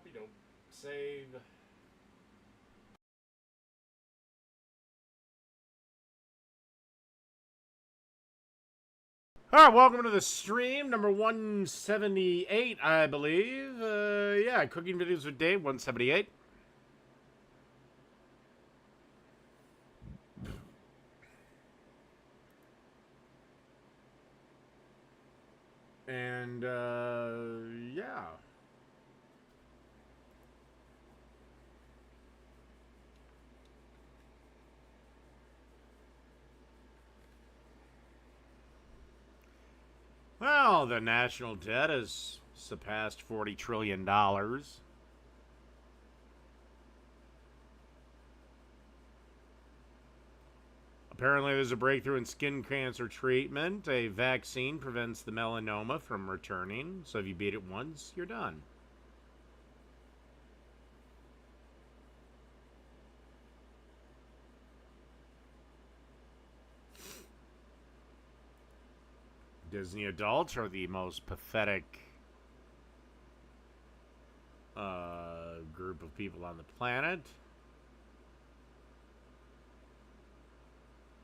Copy, don't save. All right, welcome to the stream, number 178, I believe. Yeah, Cooking Videos with Dave, 178. And, yeah. Well, the national debt has surpassed $40 trillion. Apparently, there's a breakthrough in skin cancer treatment. A vaccine prevents the melanoma from returning. So if you beat it once, you're done. Disney adults are the most pathetic group of people on the planet.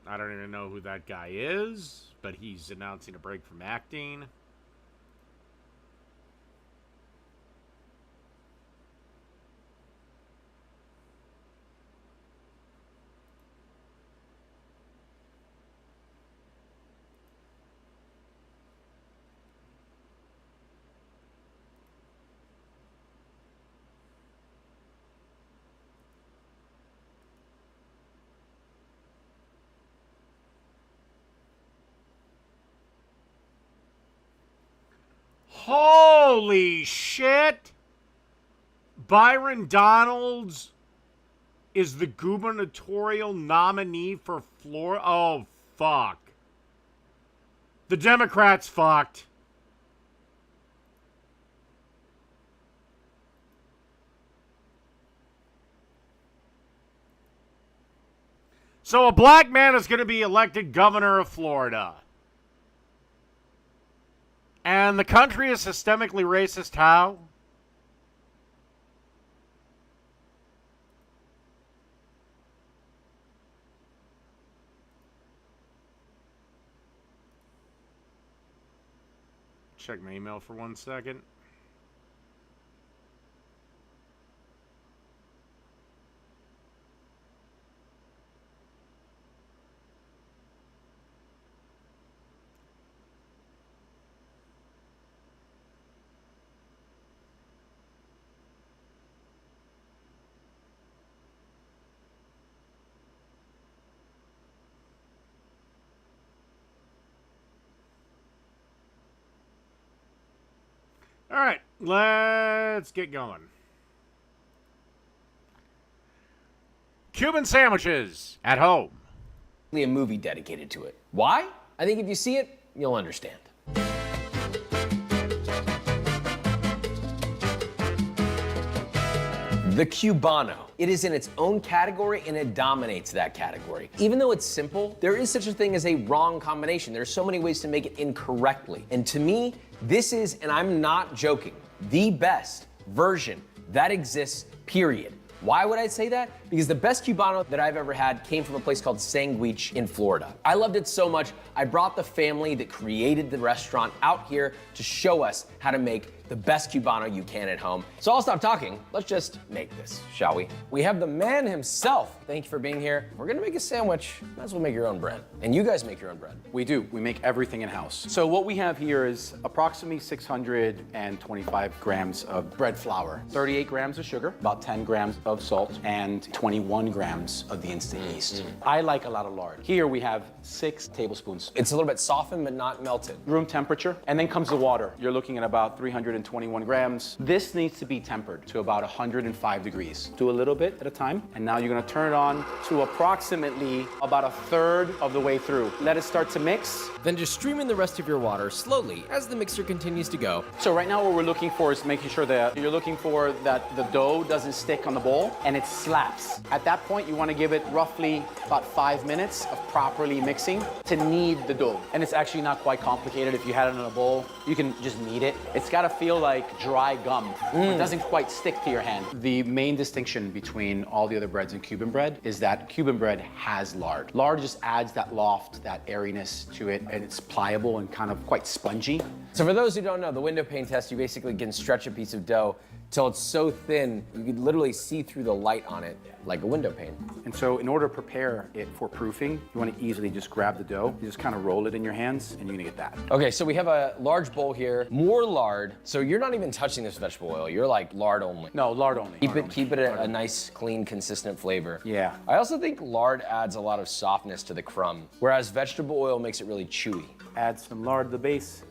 I don't even know who that guy is, but he's announcing a break from acting. Holy shit! Byron Donalds is the gubernatorial nominee for Florida. Oh, fuck. The Democrats fucked. So a black man is going to be elected governor of Florida. And the country is systemically racist how? Check my email for 1 second. All right, let's get going. Cuban sandwiches at home. A movie dedicated to it. Why? I think if you see it, you'll understand. The Cubano. It is in its own category and it dominates that category. Even though it's simple, there is such a thing as a wrong combination. There are so many ways to make it incorrectly. And to me, this is, and I'm not joking, the best version that exists, period. Why would I say that? Because the best Cubano that I've ever had came from a place called Sandwich in Florida. I loved it so much, I brought the family that created the restaurant out here to show us how to make the best Cubano you can at home. So I'll stop talking. Let's just make this, shall we? We have the man himself. Thank you for being here. We're gonna make a sandwich. Might as well make your own bread. And you guys make your own bread. We do. We make everything in-house. So what we have here is approximately 625 grams of bread flour, 38 grams of sugar, about 10 grams of salt, and 21 grams of the instant yeast. I like a lot of lard. Here we have 6 tablespoons. It's a little bit softened, but not melted. Room temperature, and then comes the water. You're looking at about 321 grams. This needs to be tempered to about 105 degrees. Do a little bit at a time, and now you're gonna turn it on to approximately about a third of the way through. Let it start to mix. Then just stream in the rest of your water slowly as the mixer continues to go. So right now what we're looking for is making sure that you're looking for that the dough doesn't stick on the bowl and it slaps. At that point, you wanna give it roughly about 5 minutes of properly mixing to knead the dough. And it's actually not quite complicated. If you had it in a bowl, you can just knead it. It's gotta feel feel like dry gum. It doesn't quite stick to your hand. The main distinction between all the other breads and Cuban bread is that Cuban bread has lard. Lard just adds that loft, that airiness to it, and it's pliable and kind of quite spongy. So for those who don't know, the window pane test, you basically can stretch a piece of dough till it's so thin, you could literally see through the light on it like a window pane. And so in order to prepare it for proofing, you want to easily just grab the dough, you just kind of roll it in your hands, and you're gonna get that. Okay, so we have a large bowl here, more lard. So you're not even touching this vegetable oil, you're like lard only. No, lard only. Keep it a nice, clean, consistent flavor. Yeah. I also think lard adds a lot of softness to the crumb, whereas vegetable oil makes it really chewy. Add some lard to the base.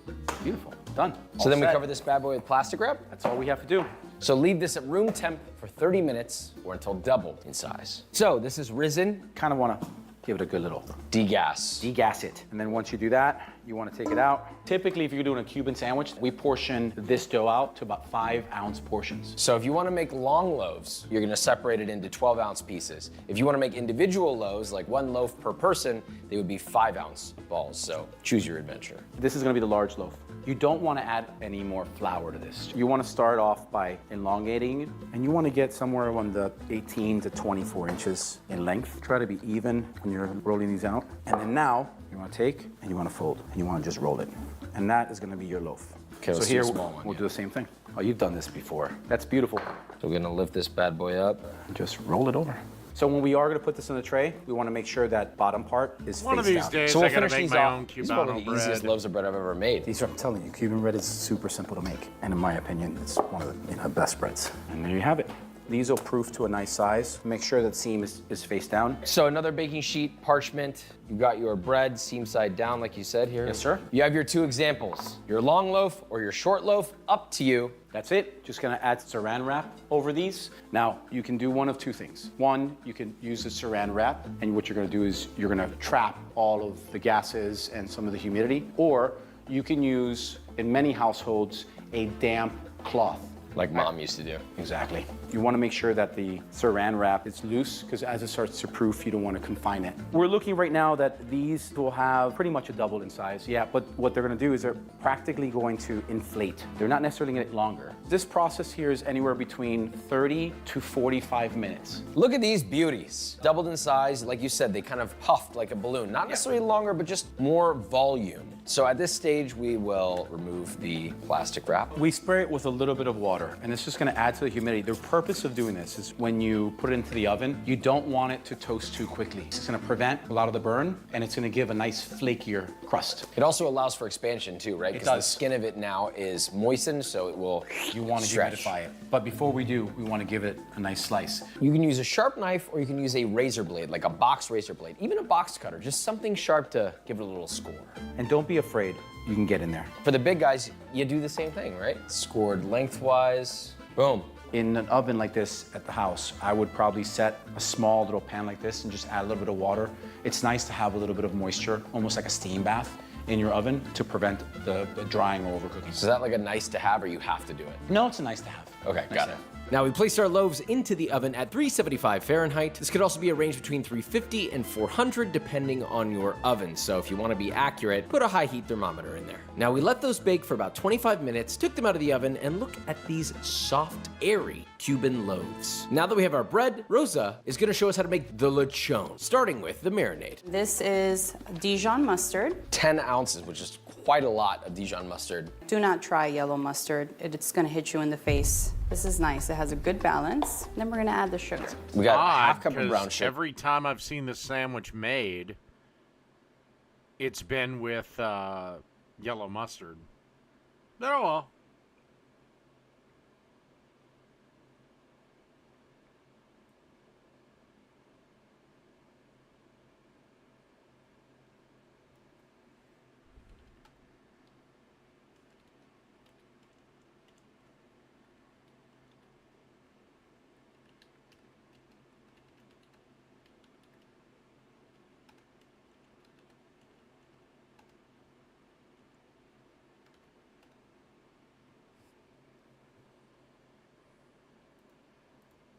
Beautiful, done. So then we set. cover this bad boy with plastic wrap. That's all we have to do. So leave this at room temp for 30 minutes or until doubled in size. So this is risen, Kind of want to give it a good little degas. degas it. And then once you do that, you want to take it out. Typically, if you're doing a Cuban sandwich, we portion this dough out to about 5-ounce portions. So if you want to make long loaves, you're going to separate it into 12-ounce pieces. If you want to make individual loaves, like one loaf per person, they would be 5-ounce balls. So choose your adventure. This is going to be the large loaf. You don't want to add any more flour to this. You want to start off by elongating it, and you want to get somewhere around the 18 to 24 inches in length. Try to be even when you're rolling these out. And then now, you want to take and you want to fold, and you want to just roll it. And that is going to be your loaf. Okay, so let's do here, a small one, we'll yeah. do the same thing. Oh, you've done this before. That's beautiful. So we're going to lift this bad boy up. Just roll it over. So when we are going to put this in the tray, we want to make sure that bottom part is One of face these down. days, So I we'll gotta finish make these my off. own These are probably Cubano the easiest bread. loaves of bread I've ever made. These are, I'm telling you, Cuban bread is super simple to make. And in my opinion, it's one of the best breads. And there you have it. These will proof to a nice size. Make sure that seam is face down. So another baking sheet, parchment. You got your bread seam side down, like you said here. Yes, sir. You have your two examples, your long loaf or your short loaf, up to you. That's it. Just gonna add saran wrap over these. Now, you can do one of two things. One, you can use the saran wrap, and what you're gonna do is you're gonna trap all of the gases and some of the humidity, or you can use, in many households, a damp cloth. Like mom used to do. Exactly. You want to make sure that the saran wrap is loose, because as it starts to proof, you don't want to confine it. We're looking right now that these will have pretty much a double in size. Yeah, but what they're going to do is they're practically going to inflate. They're not necessarily going to get longer. This process here is anywhere between 30 to 45 minutes. Look at these beauties. Doubled in size, like you said, they kind of puffed like a balloon. Not necessarily longer, but just more volume. So at this stage, we will remove the plastic wrap. We spray it with a little bit of water, and it's just going to add to the humidity. The purpose of doing this is when you put it into the oven, you don't want it to toast too quickly. It's going to prevent a lot of the burn, and it's going to give a nice flakier crust. It also allows for expansion too, right? It Because the does. skin of it now is moistened, so it will You want to stretch. humidify it. But before we do, we want to give it a nice slice. You can use a sharp knife or you can use a razor blade, like a box razor blade, even a box cutter, just something sharp to give it a little score. And don't be afraid, you can get in there. For the big guys, you do the same thing, right? Scored lengthwise, boom. In an oven like this at the house, I would probably set a small little pan like this and just add a little bit of water. It's nice to have a little bit of moisture, almost like a steam bath in your oven to prevent the drying or overcooking. Is that like a nice to have or you have to do it? No, it's a nice to have. Okay, Nice got to it. have. Now we placed our loaves into the oven at 375 Fahrenheit. This could also be arranged between 350 and 400 depending on your oven. So if you want to be accurate, put a high heat thermometer in there. Now we let those bake for about 25 minutes, took them out of the oven, and look at these soft, airy Cuban loaves. Now that we have our bread, Rosa is going to show us how to make the lechon, starting with the marinade. This is Dijon mustard. 10 ounces, which is quite a lot of Dijon mustard. Do not try yellow mustard. It's gonna hit you in the face. This is nice. It has a good balance. Then we're gonna add the sugar. We got a Odd, half cup of 'cause brown sugar. every time I've seen this sandwich made, it's been with yellow mustard. But oh well.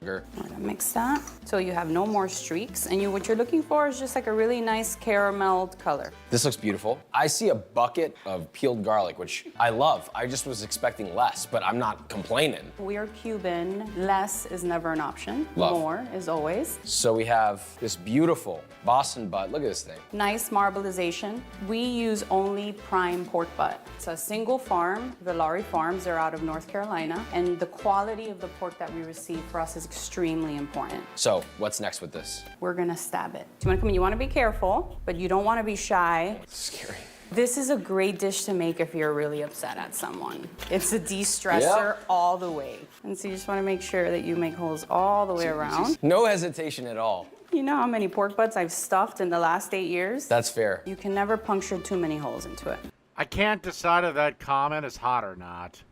sugar. We're gonna mix that so you have no more streaks. And what you're looking for is just like a really nice carameled color. This looks beautiful. I see a bucket of peeled garlic, which I love. I just was expecting less, but I'm not complaining. We are Cuban. Less is never an option. Love. More is always. So we have this beautiful Boston butt. Look at this thing. Nice marbleization. We use only prime pork butt. It's a single farm, Villari Farms. They're out of North Carolina. And the quality of the pork that we receive for us is extremely important. So what's next with this? We're gonna stab it. Do you wanna come in? You wanna be careful, but you don't wanna be shy. Scary. This is a great dish to make if you're really upset at someone. It's a de-stressor all the way. And so you just wanna make sure that you make holes all the way around. No hesitation at all. You know how many pork butts I've stuffed in the last 8 years? That's fair. You can never puncture too many holes into it. I can't decide if that comment is hot or not.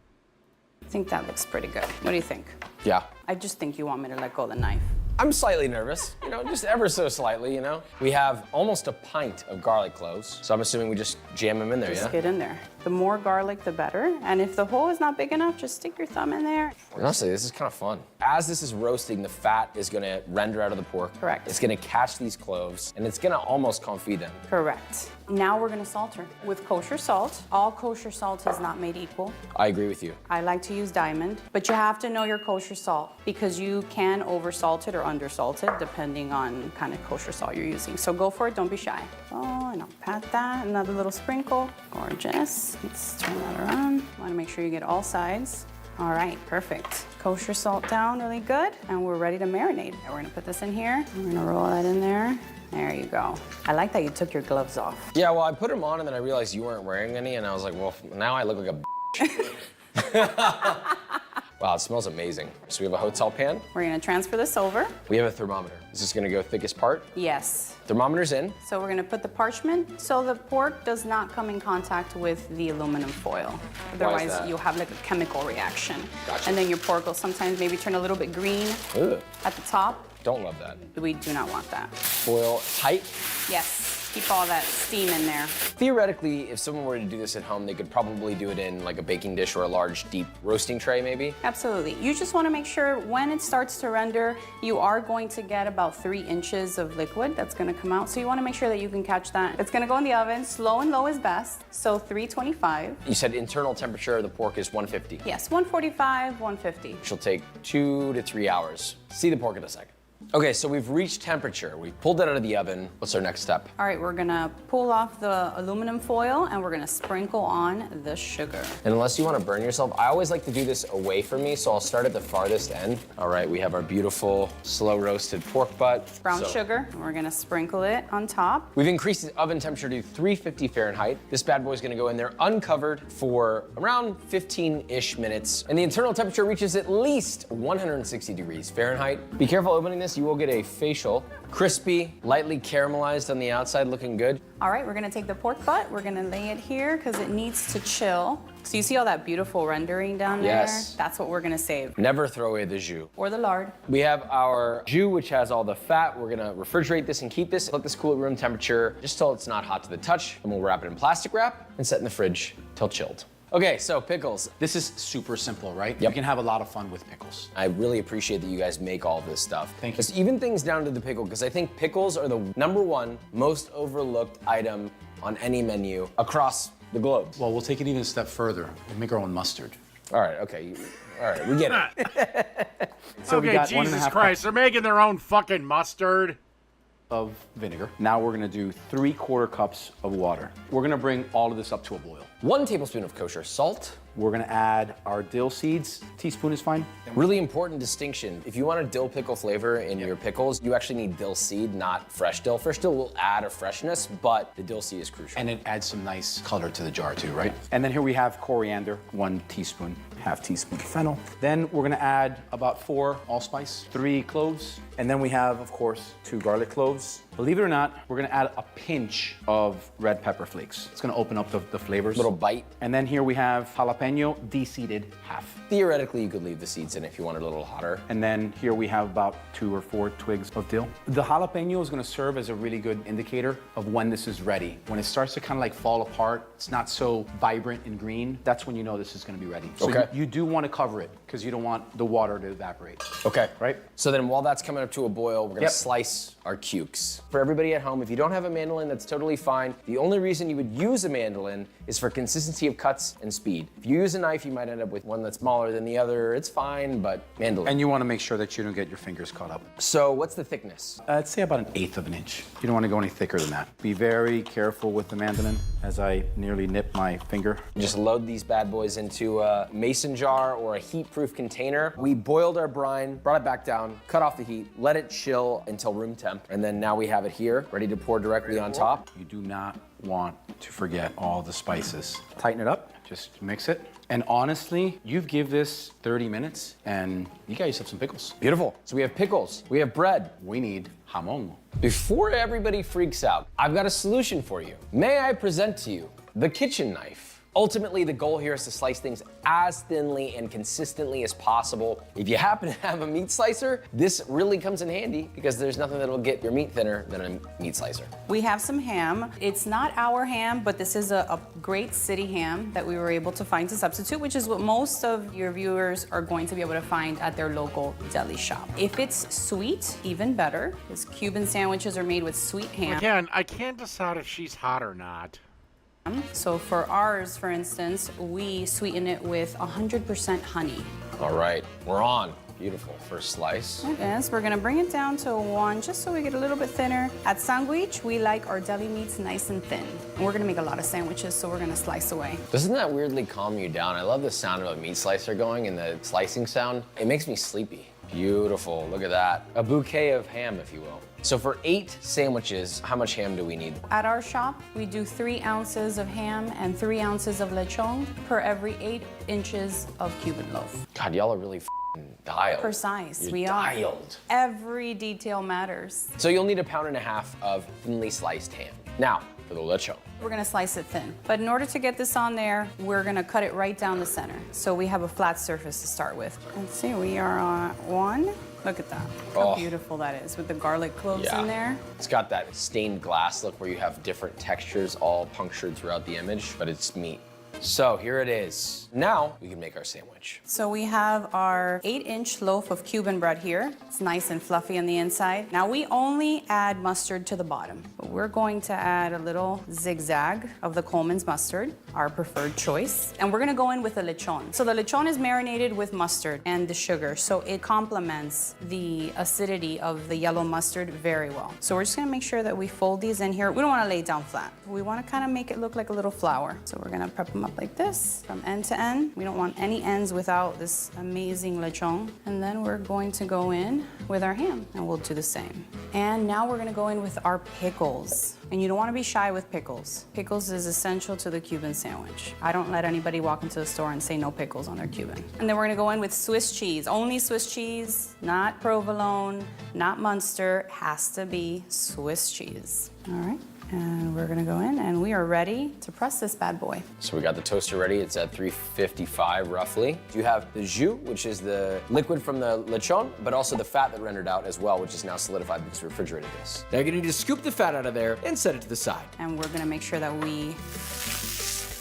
I think that looks pretty good. What do you think? Yeah. I just think you want me to let go of the knife. I'm slightly nervous, just ever so slightly, We have almost a pint of garlic cloves, so I'm assuming we just jam them in there, Just get in there. The more garlic, the better. And if the hole is not big enough, just stick your thumb in there. Honestly, this is kind of fun. As this is roasting, the fat is gonna render out of the pork. Correct. It's gonna catch these cloves, and it's gonna almost confit them. Correct. Now we're gonna salt her with kosher salt. All kosher salt is not made equal. I agree with you. I like to use diamond, but you have to know your kosher salt because you can oversalt it or undersalt it depending on kind of kosher salt you're using. So go for it, don't be shy. Oh, and I'll pat that, another little sprinkle. Gorgeous. Let's turn that around. Want to make sure you get all sides. All right, perfect. Kosher salt down really good, and we're ready to marinate. We're gonna put this in here. We're gonna roll that in there. There you go. I like that you took your gloves off. Yeah, well, I put them on and then I realized you weren't wearing any, and I was like, well, now I look like a Wow, it smells amazing. So we have a hotel pan. We're gonna transfer this over. We have a thermometer. Is this gonna go thickest part? Yes. Thermometer's in. So we're gonna put the parchment so the pork does not come in contact with the aluminum foil. Otherwise, that? you'll have like a chemical reaction. Gotcha. And then your pork will sometimes maybe turn a little bit green Ugh, at the top. don't love that. We do not want that. Foil tight. Yes, keep all that steam in there. Theoretically, if someone were to do this at home, they could probably do it in like a baking dish or a large, deep roasting tray, maybe. Absolutely. You just wanna make sure when it starts to render, you are going to get about 3 inches of liquid that's gonna come out. So you wanna make sure that you can catch that. It's gonna go in the oven. Slow and low is best. So 325. You said internal temperature of the pork is 150. Yes, 145, 150. Which will take 2 to 3 hours. See the pork in a second. Okay, so we've reached temperature. We've pulled it out of the oven. What's our next step? All right, we're gonna pull off the aluminum foil and we're gonna sprinkle on the sugar. And unless you want to burn yourself, I always like to do this away from me, so I'll start at the farthest end. All right, we have our beautiful slow roasted pork butt. Brown So sugar, and we're gonna sprinkle it on top. We've increased the oven temperature to 350 Fahrenheit. This bad boy's gonna go in there uncovered for around 15-ish minutes. And the internal temperature reaches at least 160 degrees Fahrenheit. Be careful opening this, you will get a facial. Crispy, lightly caramelized on the outside, looking good. All right, we're gonna take the pork butt, we're gonna lay it here because it needs to chill. So you see all that beautiful rendering down there? Yes. That's what we're gonna save. Never throw away the jus. Or the lard. We have our jus, which has all the fat. We're gonna refrigerate this and keep this. Let this cool at room temperature, just till it's not hot to the touch. And we'll wrap it in plastic wrap and set in the fridge till chilled. Okay, so pickles. This is super simple, right? Yep. You can have a lot of fun with pickles. I really appreciate that you guys make all of this stuff. Thank you. Just even things down to the pickle, because I think pickles are the #1 most overlooked item on any menu across the globe. Well, we'll take it even a step further. We'll make our own mustard. All right, okay. All right, we get it. So we Okay, got 1.5 Jesus Christ, they're making their own fucking mustard. of vinegar. Now we're gonna do 3/4 cups of water. We're gonna bring all of this up to a boil. 1 tablespoon of kosher salt. We're gonna add our dill seeds. Teaspoon is fine. Really important distinction. If you want a dill pickle flavor in your pickles, you actually need dill seed, not fresh dill. Fresh dill will add a freshness, but the dill seed is crucial. And it adds some nice color to the jar too, right? And then here we have coriander, 1 teaspoon, ½ teaspoon fennel. Then we're gonna add about 4 allspice, 3 cloves, and then we have, of course, 2 garlic cloves, Believe it or not, we're gonna add a pinch of red pepper flakes. It's gonna open up the flavors. Little bite. And then here we have jalapeno de-seeded half. Theoretically, you could leave the seeds in if you want it a little hotter. And then here we have about 2 or 4 twigs of dill. The jalapeno is gonna serve as a really good indicator of when this is ready. When it starts to kind of like fall apart, it's not so vibrant and green, that's when you know this is gonna be ready. So Okay. you do wanna cover it because you don't want the water to evaporate. Okay. Right? So then while that's coming up to a boil, we're gonna Yep. slice our cukes. For everybody at home, if you don't have a mandolin, that's totally fine. The only reason you would use a mandolin is for consistency of cuts and speed. If you use a knife, you might end up with one that's smaller than the other. It's fine, but mandolin. And you wanna make sure that you don't get your fingers caught up. So what's the thickness? I'd say about 1/8 of an inch. You don't wanna go any thicker than that. Be very careful with the mandolin as I nearly nip my finger. Just load these bad boys into a mason jar or a heat-proof container. We boiled our brine, brought it back down, cut off the heat, let it chill until room temp, and then now we have it here, ready to pour directly on top. You do not want to forget all the spices. Tighten it up, just mix it. And honestly, you give this 30 minutes and you got yourself some pickles. Beautiful. So we have pickles, we have bread. We need jamon. Before everybody freaks out, I've got a solution for you. May I present to you the kitchen knife? Ultimately, the goal here is to slice things as thinly and consistently as possible. If you happen to have a meat slicer, this really comes in handy because there's nothing that'll get your meat thinner than a meat slicer. We have some ham. It's not our ham, but this is a great city ham that we were able to find to substitute, which is what most of your viewers are going to be able to find at their local deli shop. If it's sweet, even better, because Cuban sandwiches are made with sweet ham. Again, I can't decide if she's hot or not. So for ours, for instance, we sweeten it with 100% honey. All right, we're on. Beautiful, first slice. Yes, we're gonna bring it down to 1 just so we get a little bit thinner. At Sandwich, we like our deli meats nice and thin. And we're gonna make a lot of sandwiches, so we're gonna slice away. Doesn't that weirdly calm you down? I love the sound of a meat slicer going and the slicing sound. It makes me sleepy. Beautiful, look at that. A bouquet of ham, if you will. So for 8 sandwiches, how much ham do we need? At our shop, we do 3 ounces of ham and 3 ounces of lechon per every 8 inches of Cuban loaf. God, y'all are really f***ing dialed. Precise, You're we dialed. are. Every detail matters. So you'll need 1.5 pounds of thinly sliced ham. Now, for the lechon. We're gonna slice it thin. But in order to get this on there, we're gonna cut it right down the center. So we have a flat surface to start with. Let's see, we are on 1. Look at that. How beautiful that is with the garlic cloves in there. It's got that stained glass look where you have different textures all punctured throughout the image, but it's meat. So here it is. Now we can make our sandwich. So we have our 8-inch loaf of Cuban bread here. It's nice and fluffy on the inside. Now we only add mustard to the bottom, but we're going to add a little zigzag of the Coleman's mustard, our preferred choice. And we're gonna go in with the lechon. So the lechon is marinated with mustard and the sugar, so it complements the acidity of the yellow mustard very well. So we're just gonna make sure that we fold these in here. We don't wanna lay it down flat. We wanna kinda make it look like a little flower. So we're gonna prep them up like this from end to end. We don't want any ends without this amazing lechon. And then we're going to go in with our ham and we'll do the same. And now we're gonna go in with our pickles. And you don't wanna be shy with pickles. Pickles is essential to the Cuban sandwich. I don't let anybody walk into the store and say no pickles on their Cuban. And then we're gonna go in with Swiss cheese. Only Swiss cheese, not provolone, not Munster. Has to be Swiss cheese. All right. And we're gonna go in and we are ready to press this bad boy. So we got the toaster ready. It's at 355 roughly. You have the jus, which is the liquid from the lechon, but also the fat that rendered out as well, which is now solidified because we refrigerated this. Now you're gonna need to scoop the fat out of there and set it to the side. And we're gonna make sure that we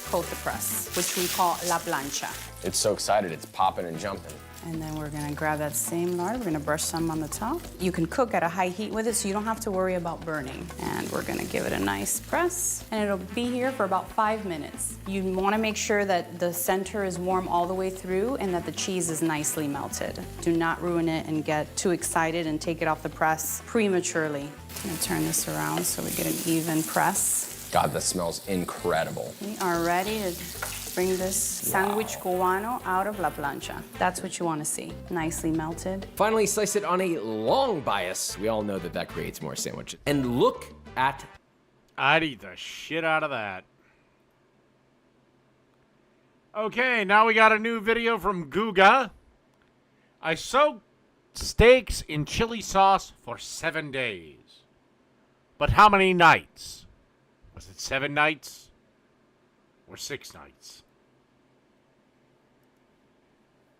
coat the press, which we call la plancha. It's so excited, it's popping and jumping. And then we're gonna grab that same lard, we're gonna brush some on the top. You can cook at a high heat with it so you don't have to worry about burning. And we're gonna give it a nice press, and it'll be here for about 5 minutes. You wanna make sure that the center is warm all the way through and that the cheese is nicely melted. Do not ruin it and get too excited and take it off the press prematurely. I'm gonna turn this around so we get an even press. God, that smells incredible. We are ready to bring this sandwich cubano out of la plancha. That's what you want to see. Nicely melted. Finally, slice it on a long bias. We all know that that creates more sandwiches. And look at... I'd eat the shit out of that. Okay, now we got a new video from Guga. I soaked steaks in chili sauce for 7 days. But how many nights? Was it 7 nights? Or 6 nights?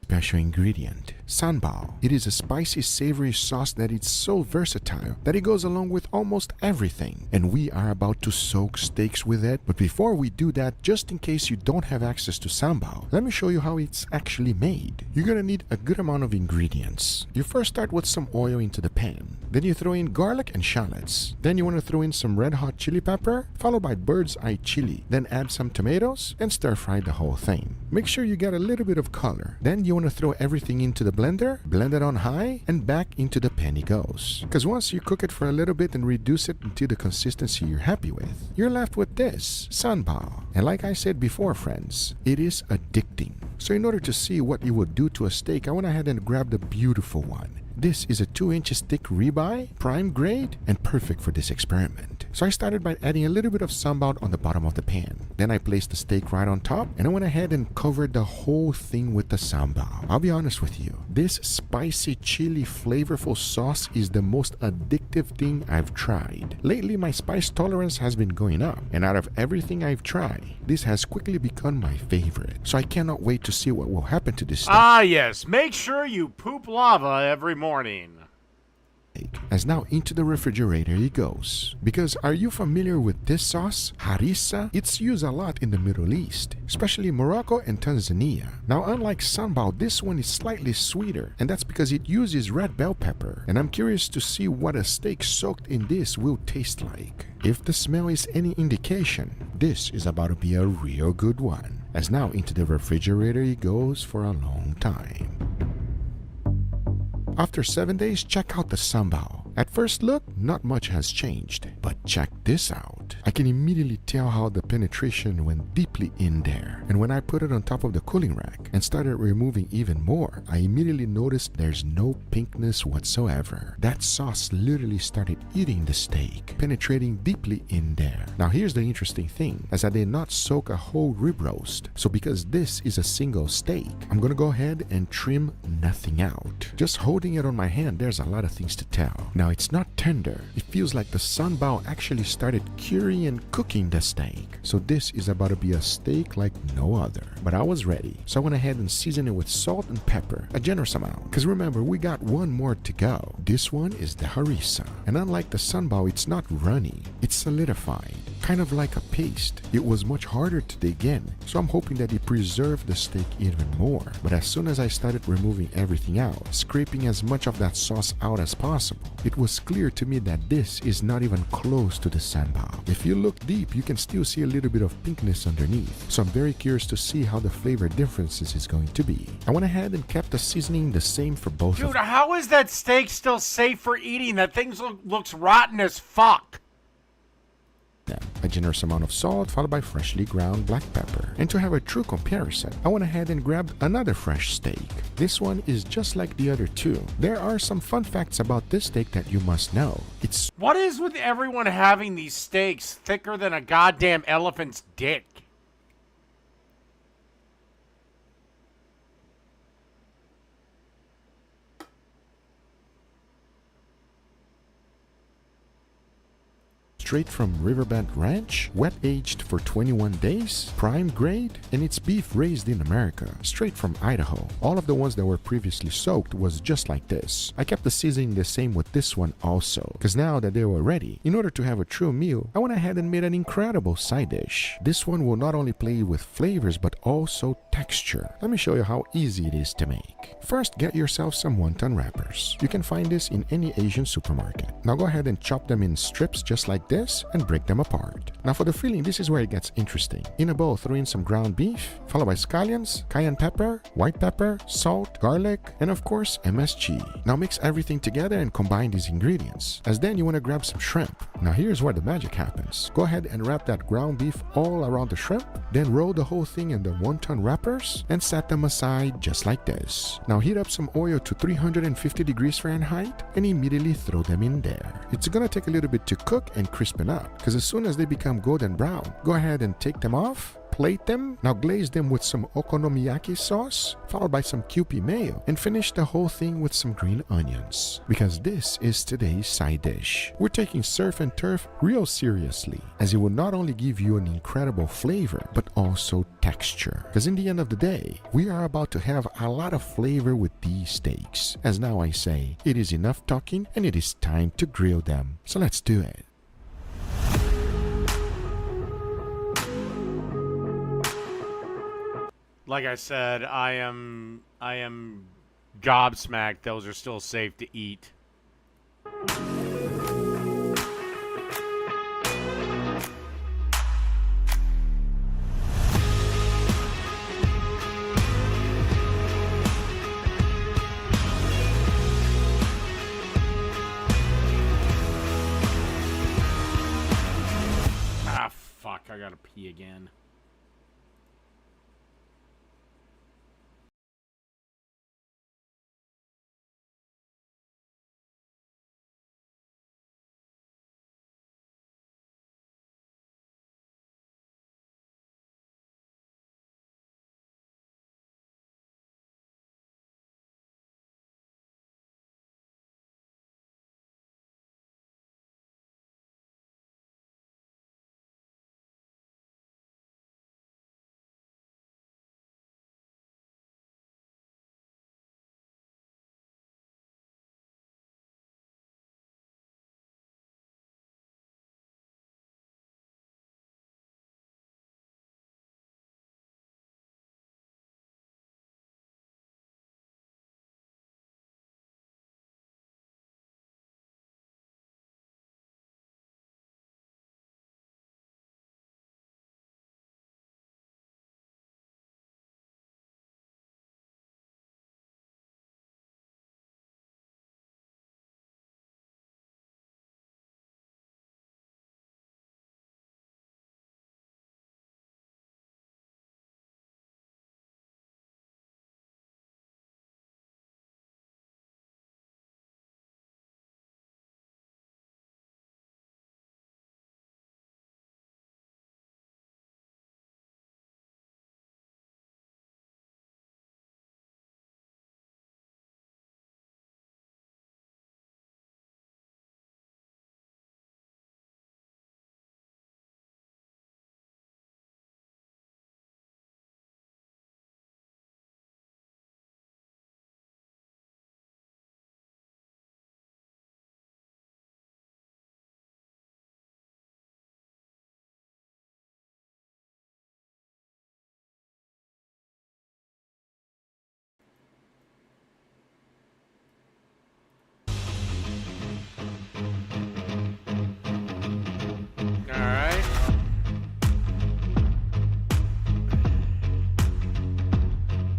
Special ingredient, sambal. It is a spicy, savory sauce that is so versatile that it goes along with almost everything. And we are about to soak steaks with it. But before we do that, just in case you don't have access to sambal, let me show you how it's actually made. You're gonna need a good amount of ingredients. You first start with some oil into the pan. Then you throw in garlic and shallots. Then you want to throw in some red hot chili pepper, followed by bird's eye chili. Then add some tomatoes and stir fry the whole thing. Make sure you get a little bit of color. Then you want to throw everything into the blender, blend it on high, and back into the pan it goes. Because once you cook it for a little bit and reduce it until the consistency you're happy with, you're left with this, sambal. And like I said before, friends, it is addicting. So in order to see what you would do to a steak, I went ahead and grabbed a beautiful one. This is a 2-inch thick ribeye, prime grade, and perfect for this experiment. So I started by adding a little bit of sambal on the bottom of the pan. Then I placed the steak right on top, and I went ahead and covered the whole thing with the sambal. I'll be honest with you, this spicy chili flavorful sauce is the most addictive thing I've tried. Lately, my spice tolerance has been going up, and out of everything I've tried, this has quickly become my favorite. So I cannot wait to see what will happen to this steak. Ah, yes. Make sure you poop lava every morning. As now into the refrigerator it goes. Because are you familiar with this sauce, harissa? It's used a lot in the Middle East, especially Morocco and Tanzania. Now unlike sambal, this one is slightly sweeter, and that's because it uses red bell pepper. And I'm curious to see what a steak soaked in this will taste like. If the smell is any indication, this is about to be a real good one. As now into the refrigerator it goes for a long time. After 7 days, check out the sambal. At first look, not much has changed, but check this out. I can immediately tell how the penetration went deeply in there. And when I put it on top of the cooling rack and started removing even more, I immediately noticed there's no pinkness whatsoever. That sauce literally started eating the steak, penetrating deeply in there. Now here's the interesting thing, as I did not soak a whole rib roast. So because this is a single steak, I'm gonna go ahead and trim nothing out. Just holding it on my hand, there's a lot of things to tell. Now it's not tender. It feels like the sambal actually started curing and cooking the steak. So this is about to be a steak like no other. But I was ready, so I went ahead and seasoned it with salt and pepper, a generous amount. Because remember, we got one more to go. This one is the harissa. And unlike the sambal, it's not runny. It's solidified, kind of like a paste. It was much harder to dig in, so I'm hoping that it preserved the steak even more. But as soon as I started removing everything out, scraping as much of that sauce out as possible, it was clear to me that this is not even close to the sambal. If you look deep, you can still see a little bit of pinkness underneath. So I'm very curious to see how the flavor differences is going to be. I went ahead and kept the seasoning the same for both of Dude, them. how is that steak still safe for eating? That thing looks rotten as fuck. A generous amount of salt followed by freshly ground black pepper. And to have a true comparison, I went ahead and grabbed another fresh steak. This one is just like the other two. There are some fun facts about this steak that you must know. It's What is with everyone having these steaks thicker than a goddamn elephant's dick? straight from Riverbend Ranch, wet aged for 21 days, prime grade, and it's beef raised in America, straight from Idaho. All of the ones that were previously soaked was just like this. I kept the seasoning the same with this one also, because now that they were ready, in order to have a true meal, I went ahead and made an incredible side dish. This one will not only play with flavors but also texture. Let me show you how easy it is to make. First, get yourself some wonton wrappers. You can find this in any Asian supermarket. Now go ahead and chop them in strips just like this and break them apart. Now for the filling, this is where it gets interesting. In a bowl, throw in some ground beef, followed by scallions, cayenne pepper, white pepper, salt, garlic, and of course MSG. Now mix everything together and combine these ingredients, as then you want to grab some shrimp. Now here's where the magic happens. Go ahead and wrap that ground beef all around the shrimp, then roll the whole thing in the wonton wrappers and set them aside just like this. Now heat up some oil to 350 degrees Fahrenheit and immediately throw them in there. It's gonna take a little bit to cook and crispen up, because as soon as they become golden brown, go ahead and take them off, plate them. Now glaze them with some okonomiyaki sauce, followed by some Kewpie mayo, and finish the whole thing with some green onions. Because this is today's side dish. We're taking surf and turf real seriously, as it will not only give you an incredible flavor, but also texture. Because in the end of the day, we are about to have a lot of flavor with these steaks. As now I say, it is enough talking and it is time to grill them. So let's do it. Like I said, I am gobsmacked those are still safe to eat. Ah, fuck, I gotta pee again.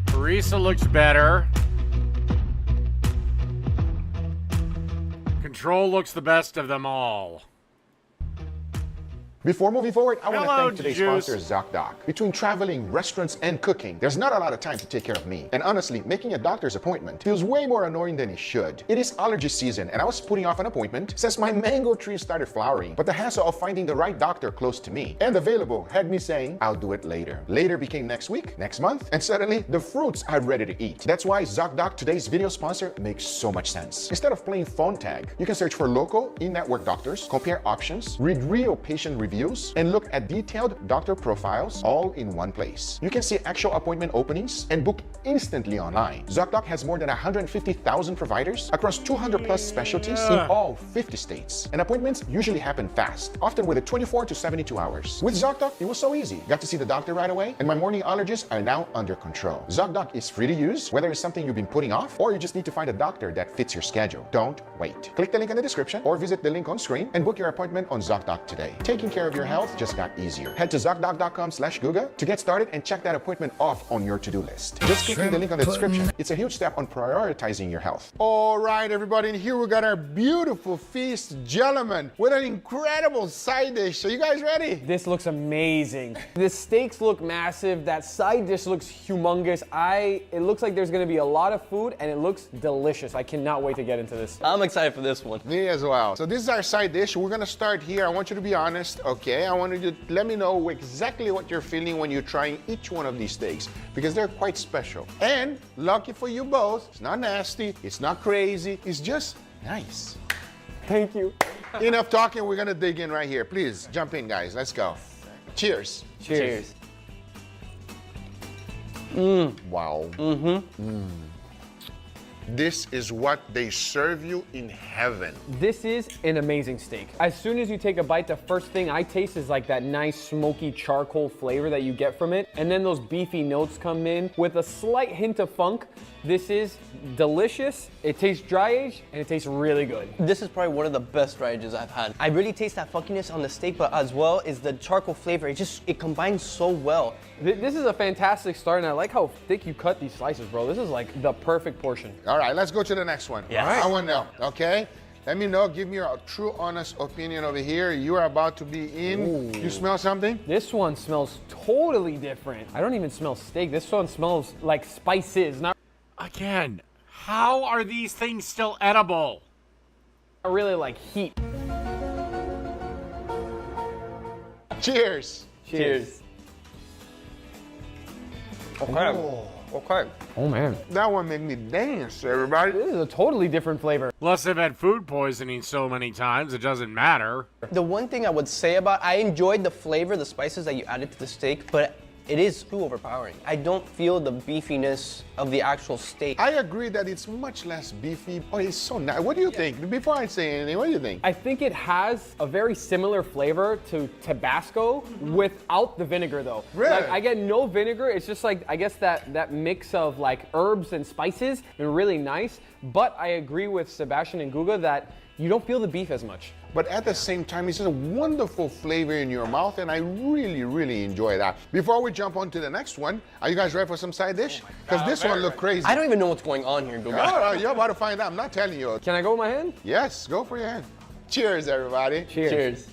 Teresa looks better. Control looks the best of them all. Before moving forward, I want to Hello, thank today's Juice. sponsor, ZocDoc. Between traveling, restaurants, and cooking, there's not a lot of time to take care of me. And honestly, making a doctor's appointment feels way more annoying than it should. It is allergy season, and I was putting off an appointment since my mango tree started flowering. But the hassle of finding the right doctor close to me and available had me saying, I'll do it later. Later became next week, next month, and suddenly the fruits are ready to eat. That's why ZocDoc, today's video sponsor, makes so much sense. Instead of playing phone tag, you can search for local, in-network doctors, compare options, read real patient reviews, and look at detailed doctor profiles all in one place. You can see actual appointment openings and book instantly online. ZocDoc has more than 150,000 providers across 200 plus specialties in all 50 states. And appointments usually happen fast, often within 24 to 72 hours. With ZocDoc, it was so easy. Got to see the doctor right away, and my morning allergies are now under control. ZocDoc is free to use, whether it's something you've been putting off or you just need to find a doctor that fits your schedule. Don't wait. Click the link in the description or visit the link on screen and book your appointment on ZocDoc today. Taking care of your health just got easier. Head to ZocDoc.com/Guga to get started and check that appointment off on your to-do list. Just click clicking the link on the description. It's a huge step on prioritizing your health. All right, everybody, and here we got our beautiful feast, gentlemen, with an incredible side dish. So you guys ready? This looks amazing. The steaks look massive. That side dish looks humongous. It looks like there's gonna be a lot of food and it looks delicious. I cannot wait to get into this. I'm excited for this one. Me as well. So this is our side dish. We're gonna start here. I want you to be honest, okay? I want you to let me know exactly what you're feeling when you're trying each one of these steaks, because they're quite special. And lucky for you both, it's not nasty, it's not crazy, it's just nice. Thank you. Enough talking, we're gonna dig in right here. Please, jump in, guys, let's go. Cheers. Cheers. Wow. This is what they serve you in heaven. This is an amazing steak. As soon as you take a bite, the first thing I taste is like that nice smoky charcoal flavor that you get from it. And then those beefy notes come in with a slight hint of funk. This is delicious. It tastes dry aged and it tastes really good. This is probably one of the best dry ages I've had. I really taste that funkiness on the steak, but as well is the charcoal flavor. It combines so well. This is a fantastic start, and I like how thick you cut these slices, bro. This is like the perfect portion. All right, let's go to the next one. Yes. All right. I want to know, okay? Let me know, give me your true, honest opinion over here. You are about to be in. Ooh. You smell something? This one smells totally different. I don't even smell steak. This one smells like spices, not Again, how are these things still edible? really like heat. Cheers. Cheers. Okay. Okay. Oh man. That one made me dance, everybody. This is a totally different flavor. Unless they've had food poisoning so many times, it doesn't matter. The one thing I would say about, I enjoyed the flavor, the spices that you added to the steak, but it is too overpowering. I don't feel the beefiness of the actual steak. I agree that it's much less beefy. Oh, it's so nice. What do you think? Before I say anything, what do you think? I think it has a very similar flavor to Tabasco without the vinegar though. Really? Like I get no vinegar. It's just like, I guess that mix of like herbs and spices and really nice. But I agree with Sebastian and Guga that you don't feel the beef as much. But at the same time, it's just a wonderful flavor in your mouth, and I really, really enjoy that. Before we jump on to the next one, are you guys ready for some side dish? Because this one looked crazy. I don't even know what's going on here, Guga. Oh, you're about to find out. I'm not telling you. Can I go with my hand? Yes, go for your hand. Cheers, everybody. Cheers. Cheers.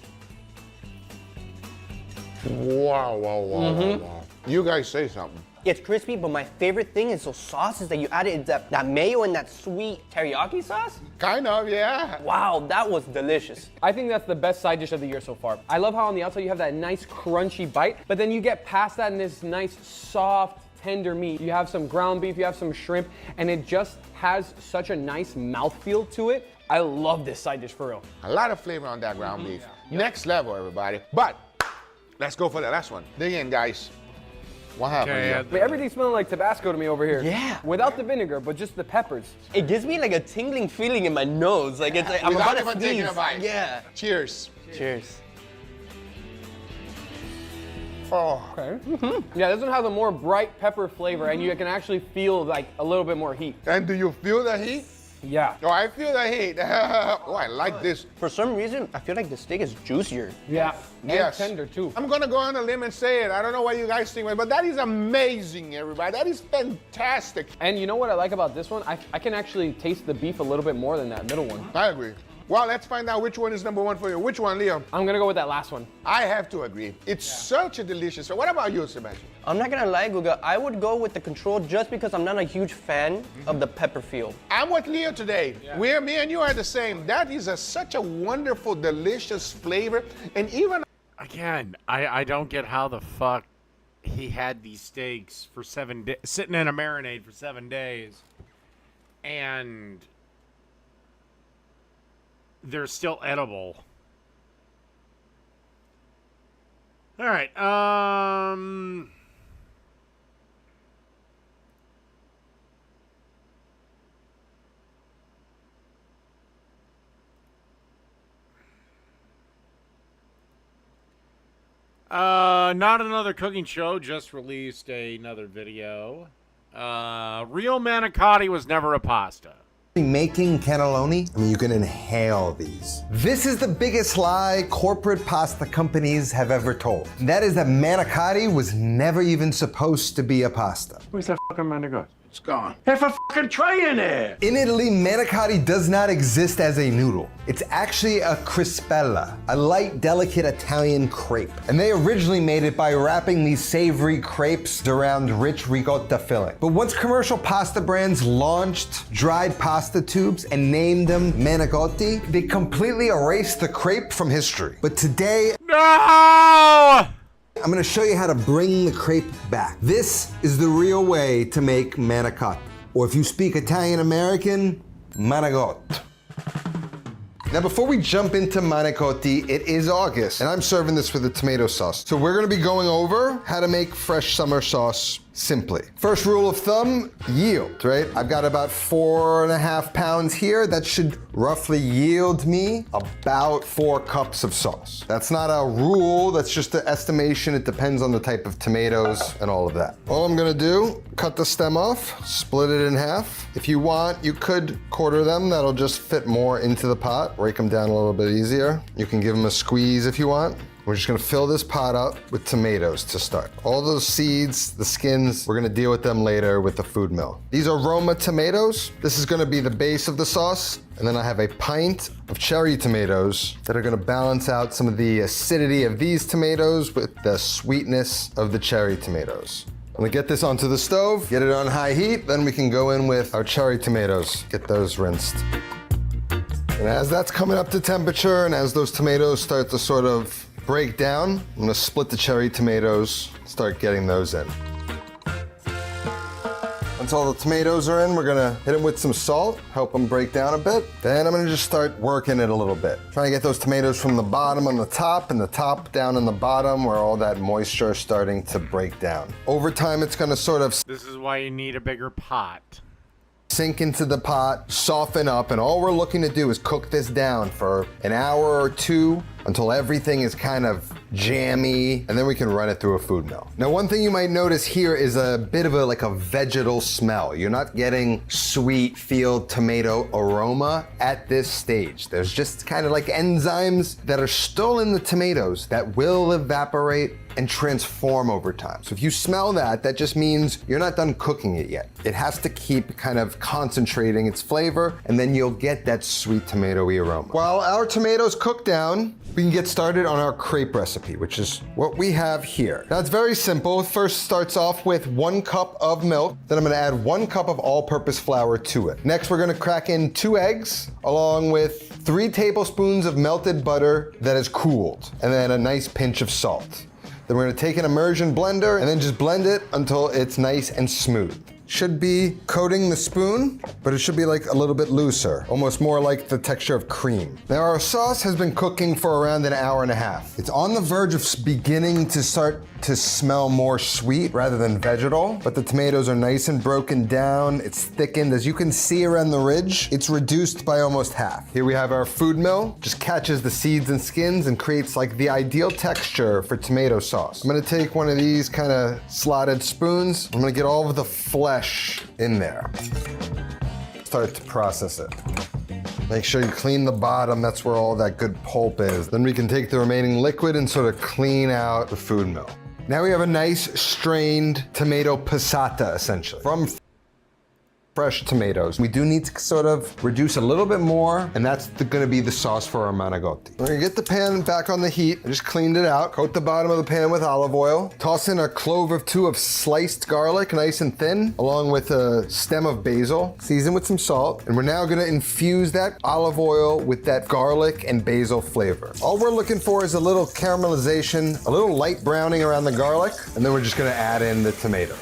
Wow, wow, wow, wow, wow. You guys say something. It's crispy, but my favorite thing is those sauces that you added. It's that mayo and that sweet teriyaki sauce. Kind of, yeah. Wow, that was delicious. I think that's the best side dish of the year so far. I love how on the outside you have that nice crunchy bite, but then you get past that in this nice soft, tender meat. You have some ground beef, you have some shrimp, and it just has such a nice mouthfeel to it. I love this side dish for real. A lot of flavor on that ground beef. Next level, everybody. But let's go for the last one. Dig in, guys. What happened? Okay, here? But everything's smelling like Tabasco to me over here. Yeah. Without the vinegar, but just the peppers. It gives me like a tingling feeling in my nose. Like it's like I'm Without about to even taking sneeze. a bite. Yeah. Cheers. Cheers. Oh. Okay. Yeah, this one has a more bright pepper flavor, and you can actually feel like a little bit more heat. And do you feel the heat? Yeah. Oh, I feel the heat. Oh, I like this. For some reason, I feel like the steak is juicier. Yeah. And Yes. tender too. I'm gonna go on a limb and say it. I don't know what you guys think, but that is amazing, everybody. That is fantastic. And you know what I like about this one? I can actually taste the beef a little bit more than that middle one. I agree. Well, let's find out which one is number one for you. Which one, Leo? I'm gonna go with that last one. I have to agree. It's such a delicious. What about you, Sebastian? I'm not gonna lie, Guga. I would go with the control just because I'm not a huge fan of the pepper feel. I'm with Leo today. Me and you are the same. That is such a wonderful, delicious flavor. And even Again, I don't get how the fuck he had these steaks for 7 days, sitting in a marinade for 7 days, and they're still edible. All right, not another cooking show, just released another video. Real Manicotti was never a pasta. Making cannelloni, I mean, you can inhale these. This is the biggest lie corporate pasta companies have ever told. That is that manicotti was never even supposed to be a pasta. Where's that fucking Manicotti? It's gone. There's a fucking tray in there. In Italy, manicotti does not exist as a noodle. It's actually a crispella, a light, delicate Italian crepe. And they originally made it by wrapping these savory crepes around rich ricotta filling. But once commercial pasta brands launched dried pasta tubes and named them Manicotti, they completely erased the crepe from history. But today, No! I'm gonna show you how to bring the crepe back. This is the real way to make manicotti. Or if you speak Italian American, manicotti. Now before we jump into manicotti, it is August, and I'm serving this with a tomato sauce. So we're gonna be going over how to make fresh summer sauce simply. First rule of thumb, yield, right? I've got about 4.5 pounds here. That should roughly yield me about 4 cups of sauce. That's not a rule, that's just an estimation. It depends on the type of tomatoes and all of that. All I'm gonna do, cut the stem off, split it in half. If you want, you could quarter them. That'll just fit more into the pot, break them down a little bit easier. You can give them a squeeze if you want. We're just gonna fill this pot up with tomatoes to start. All those seeds, the skins, we're gonna deal with them later with the food mill. These are Roma tomatoes. This is gonna be the base of the sauce. And then I have a pint of cherry tomatoes that are gonna balance out some of the acidity of these tomatoes with the sweetness of the cherry tomatoes. I'm gonna get this onto the stove, get it on high heat, then we can go in with our cherry tomatoes, get those rinsed. And as that's coming up to temperature and as those tomatoes start to sort of break down, I'm gonna split the cherry tomatoes, start getting those in. Once all the tomatoes are in, we're gonna hit them with some salt, help them break down a bit. Then I'm gonna just start working it a little bit. Trying to get those tomatoes from the bottom on the top and the top down in the bottom where all that moisture is starting to break down. Over time, it's gonna sort of This is why you need a bigger pot. sink into the pot, soften up, and all we're looking to do is cook this down for an hour or two until everything is kind of jammy, and then we can run it through a food mill. Now, one thing you might notice here is a bit of like a vegetal smell. You're not getting sweet field tomato aroma at this stage. There's just kind of like enzymes that are still in the tomatoes that will evaporate and transform over time. So if you smell that, that just means you're not done cooking it yet. It has to keep kind of concentrating its flavor, and then you'll get that sweet tomatoey aroma. While our tomatoes cook down, we can get started on our crepe recipe, which is what we have here. Now it's very simple. It first starts off with 1 cup of milk. Then I'm gonna add 1 cup of all-purpose flour to it. Next, we're gonna crack in 2 eggs, along with 3 tablespoons of melted butter that is cooled, and then a nice pinch of salt. Then we're gonna take an immersion blender and then just blend it until it's nice and smooth. Should be coating the spoon, but it should be like a little bit looser, almost more like the texture of cream. Now our sauce has been cooking for around an hour and a half. It's on the verge of beginning to start to smell more sweet rather than vegetal, but the tomatoes are nice and broken down. It's thickened. As you can see around the ridge, it's reduced by almost half. Here we have our food mill, just catches the seeds and skins and creates like the ideal texture for tomato sauce. I'm gonna take one of these kind of slotted spoons. I'm gonna get all of the flesh in there. Start to process it. Make sure you clean the bottom, that's where all that good pulp is. Then we can take the remaining liquid and sort of clean out the food mill. Now we have a nice strained tomato passata, essentially, from fresh tomatoes. We do need to sort of reduce a little bit more, and that's gonna be the sauce for our manicotti. We're gonna get the pan back on the heat. I just cleaned it out. Coat the bottom of the pan with olive oil. Toss in a clove or 2 of sliced garlic, nice and thin, along with a stem of basil. Season with some salt. And we're now gonna infuse that olive oil with that garlic and basil flavor. All we're looking for is a little caramelization, a little light browning around the garlic, and then we're just gonna add in the tomatoes.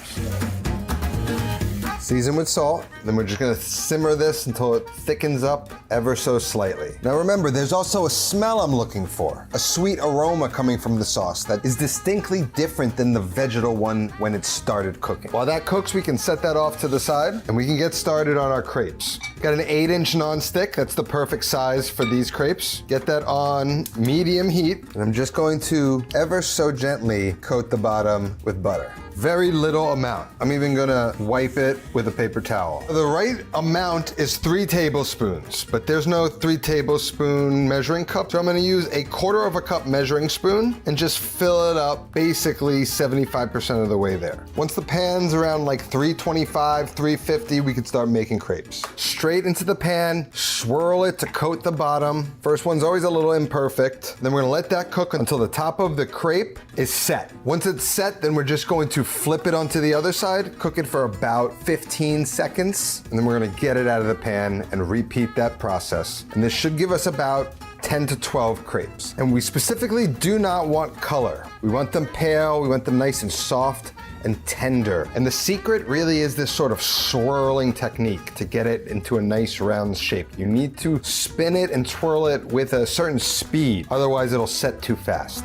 Season with salt, then we're just gonna simmer this until it thickens up ever so slightly. Now remember, there's also a smell I'm looking for, a sweet aroma coming from the sauce that is distinctly different than the vegetal one when it started cooking. While that cooks, we can set that off to the side and we can get started on our crepes. Got an 8-inch nonstick, that's the perfect size for these crepes. Get that on medium heat, and I'm just going to ever so gently coat the bottom with butter. Very little amount. I'm even gonna wipe it with a paper towel. The right amount is 3 tablespoons, but there's no 3 tablespoon measuring cup. So I'm gonna use a 1/4 cup measuring spoon and just fill it up basically 75% of the way there. Once the pan's around like 325, 350, we can start making crepes. Straight into the pan, swirl it to coat the bottom. First one's always a little imperfect. Then we're gonna let that cook until the top of the crepe is set. Once it's set, then we're just going to flip it onto the other side, cook it for about 15 seconds, and then we're gonna get it out of the pan and repeat that process. And this should give us about 10 to 12 crepes. And we specifically do not want color. We want them pale, we want them nice and soft and tender. And the secret really is this sort of swirling technique to get it into a nice round shape. You need to spin it and twirl it with a certain speed, otherwise it'll set too fast.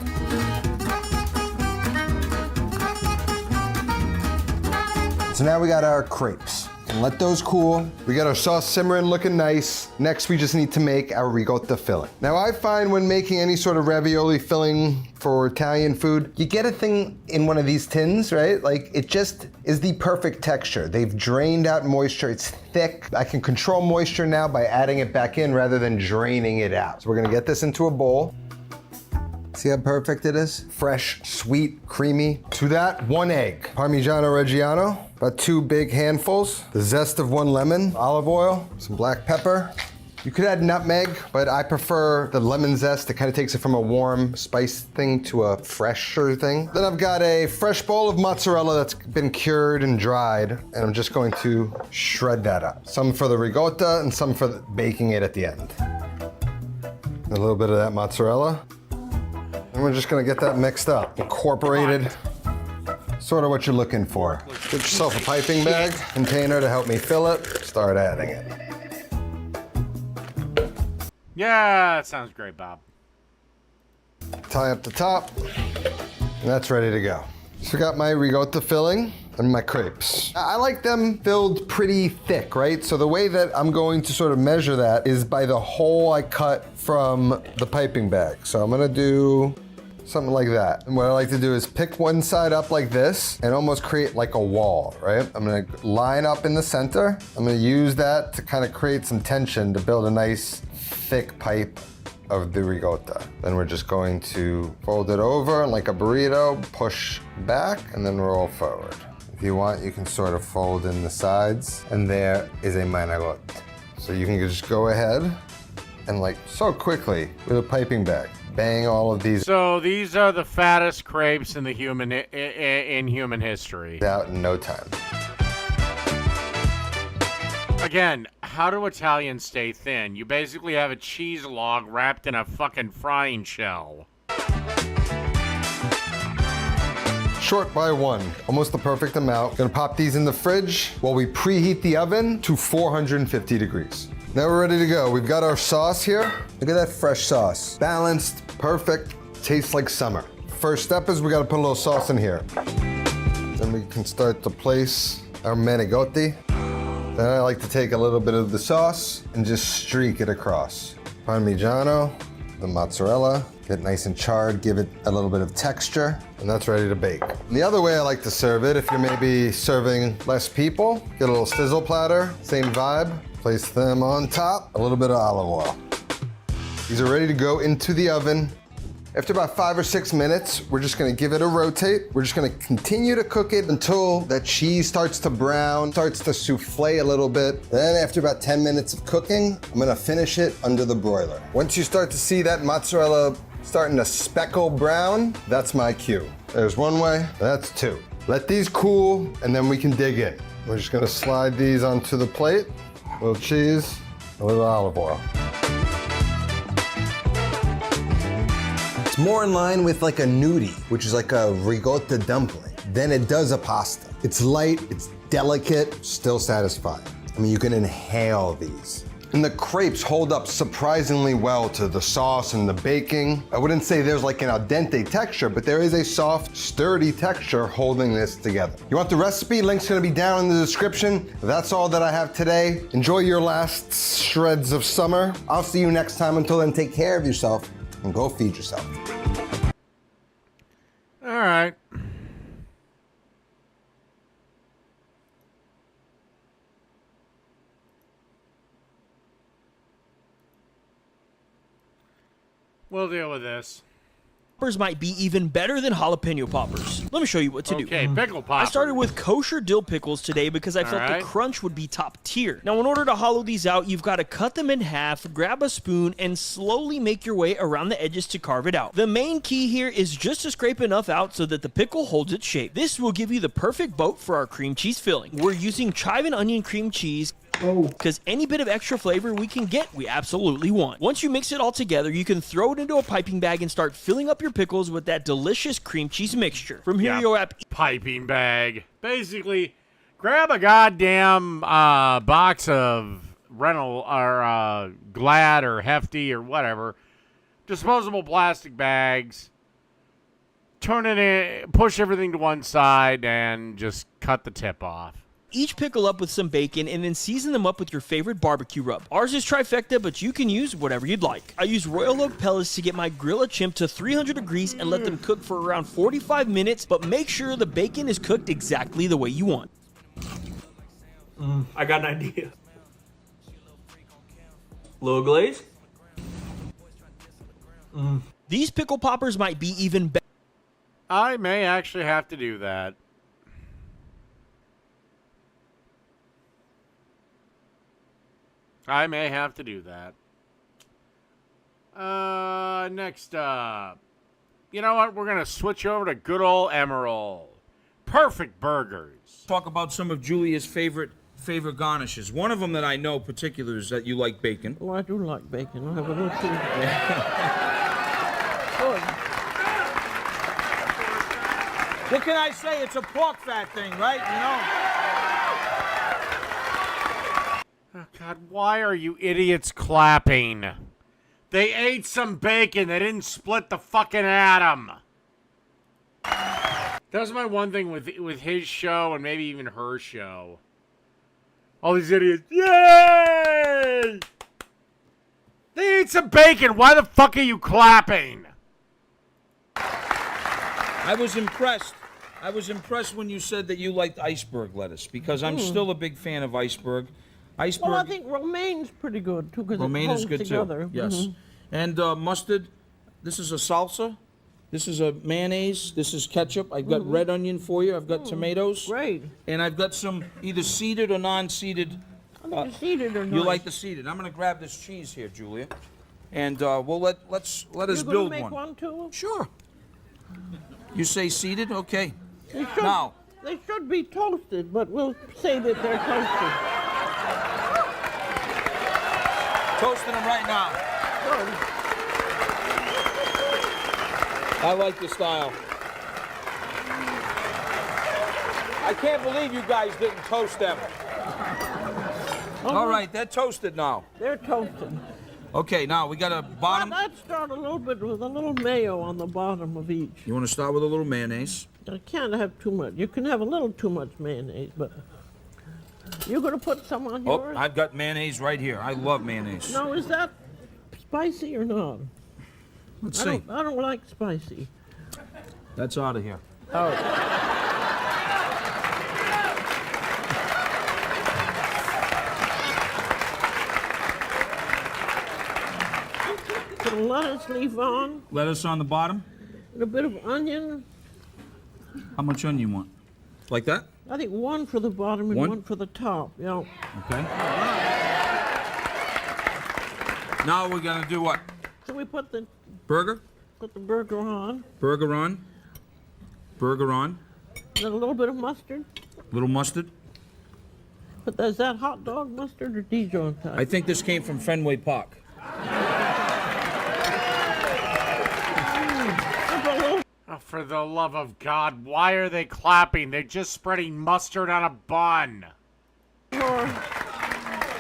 So now we got our crepes. And let those cool. We got our sauce simmering, looking nice. Next, we just need to make our ricotta filling. Now, I find when making any sort of ravioli filling for Italian food, you get a thing in one of these tins, right? Like, it just is the perfect texture. They've drained out moisture, it's thick. I can control moisture now by adding it back in rather than draining it out. So we're gonna get this into a bowl. See how perfect it is? Fresh, sweet, creamy. To that, 1 egg. Parmigiano Reggiano, about 2 big handfuls. The zest of 1 lemon, olive oil, some black pepper. You could add nutmeg, but I prefer the lemon zest. It kind of takes it from a warm spice thing to a fresher thing. Then I've got a fresh bowl of mozzarella that's been cured and dried, and I'm just going to shred that up. Some for the ricotta and some for baking it at the end. A little bit of that mozzarella. And we're just gonna get that mixed up, incorporated, sort of what you're looking for. Get yourself a piping bag, container to help me fill it, start adding it. Yeah, that sounds great, Bob. Tie up the top, and that's ready to go. So I got my ricotta filling and my crepes. I like them filled pretty thick, right? So the way that I'm going to sort of measure that is by the hole I cut from the piping bag. So I'm gonna do something like that. And what I like to do is pick one side up like this and almost create like a wall, right? I'm gonna line up in the center. I'm gonna use that to kind of create some tension to build a nice thick pipe of the ricotta. Then we're just going to fold it over like a burrito, push back, and then roll forward. If you want, you can sort of fold in the sides, and there is a Manicotti. So you can just go ahead and like so quickly with a piping bag, bang all of these So these are the fattest crepes in the human history. out in no time. Again, how do Italians stay thin? You basically have a cheese log wrapped in a fucking frying shell. Short by 1, almost the perfect amount. Gonna pop these in the fridge while we preheat the oven to 450 degrees. Now we're ready to go. We've got our sauce here. Look at that fresh sauce. Balanced, perfect, tastes like summer. First step is we gotta put a little sauce in here. Then we can start to place our manicotti. Then I like to take a little bit of the sauce and just streak it across. Parmigiano, the mozzarella, get nice and charred, give it a little bit of texture, and that's ready to bake. And the other way I like to serve it, if you're maybe serving less people, get a little sizzle platter, same vibe, place them on top, a little bit of olive oil. These are ready to go into the oven. After about 5 or 6 minutes, we're just gonna give it a rotate. We're just gonna continue to cook it until that cheese starts to brown, starts to souffle a little bit. Then after about 10 minutes of cooking, I'm gonna finish it under the broiler. Once you start to see that mozzarella starting to speckle brown, that's my cue. There's 1 way, that's 2. Let these cool, and then we can dig in. We're just gonna slide these onto the plate. A little cheese, a little olive oil. It's more in line with like a gnudi, which is like a ricotta dumpling, than it does a pasta. It's light, it's delicate, still satisfying. I mean, you can inhale these. And the crepes hold up surprisingly well to the sauce and the baking. I wouldn't say there's like an al dente texture, but there is a soft, sturdy texture holding this together. You want the recipe? Link's gonna be down in the description. That's all that I have today. Enjoy your last shreds of summer. I'll see you next time. Until then, take care of yourself and go feed yourself. All right. We'll deal with this. Poppers might be even better than jalapeno poppers. Let me show you what to do. Okay, pickle I poppers. started with kosher dill pickles today because I felt Alright. the crunch would be top tier. Now, in order to hollow these out, you've got to cut them in half, grab a spoon, and slowly make your way around the edges to carve it out. The main key here is just to scrape enough out so that the pickle holds its shape. This will give you the perfect boat for our cream cheese filling. We're using chive and onion cream cheese, because any bit of extra flavor we can get, we absolutely want. Once you mix it all together, you can throw it into a piping bag and start filling up your pickles with that delicious cream cheese mixture. From here, you'll wrap piping bag. Basically, grab a goddamn box of rental or Glad or Hefty or whatever, disposable plastic bags. Turn it in, push everything to one side, and just cut the tip off. each pickle up with some bacon and then season them up with your favorite barbecue rub. Ours is trifecta, but you can use whatever you'd like. I use Royal Oak pellets to get my Grilla chimp to 300 degrees and let them cook for around 45 minutes, but make sure the bacon is cooked exactly the way you want. I got an idea. Little glaze? These pickle poppers might be even better. I may actually have to do that. I may have to do that. Next up. You know what? We're going to switch over to good old Emerald. Perfect burgers. Talk about some of Julia's favorite garnishes. One of them that I know particular is that you like bacon. Oh, I do like bacon. I have a little too. Good. What can I say? It's a pork fat thing, right? You know? Oh, God, why are you idiots clapping? They ate some bacon. They didn't split the fucking atom. That was my one thing with his show and maybe even her show. All these idiots. Yay! They ate some bacon. Why the fuck are you clapping? I was impressed. I was impressed when you said that you liked iceberg lettuce because I'm still a big fan of iceberg. Iceberg. Well, I think romaine's pretty good too because romaine it holds is good together. too. Yes. And mustard. This is a salsa. This is a mayonnaise. This is ketchup. I've got red onion for you. I've got tomatoes. Great. And I've got some either seeded or non-seeded. I think the seeded or not. You like the seeded. I'm going to grab this cheese here, Julia. And we'll let us build make one. one too? Sure. You say seeded? Okay. They should, Now. They should be toasted, but we'll say that they're toasted. Toasting them right now. Good. I like the style. I can't believe you guys didn't toast them. All right, they're toasted now. They're toasted. Okay, now we got a bottom. I'd start a little bit with a little mayo on the bottom of each. You want to start with a little mayonnaise? I can't have too much. You can have a little too much mayonnaise, but you're going to put some on Oh, yours? I've got mayonnaise right here. I love mayonnaise. No, is that spicy or not? Let's see. I don't like spicy. That's out of here. Oh. Put a lettuce leaf on, Lettuce on the bottom. and a bit of onion. How much onion you want? Like that? I think one for the bottom and One? one for the top. Yeah. Okay. Now we're gonna do what? So we put the Burger? burger on, Burger on. Burger on. then a little bit of mustard. Little mustard. But is that hot dog mustard or Dijon type? I think this came from Fenway Park. Oh, for the love of God, why are they clapping? They're just spreading mustard on a bun. Or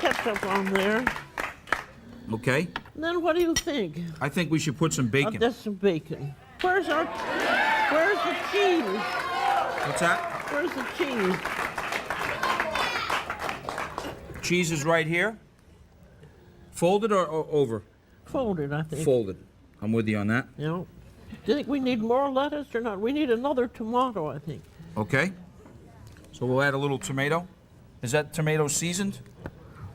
ketchup on there. Okay. And then what do you think? I think we should put some bacon. Just some bacon. Where's the cheese? What's that? Where's the cheese? Cheese is right here. Folded or over? Folded, I think. Folded. I'm with you on that. You know. Do you think we need more lettuce or not? We need another tomato, I think. Okay. So we'll add a little tomato. Is that tomato seasoned?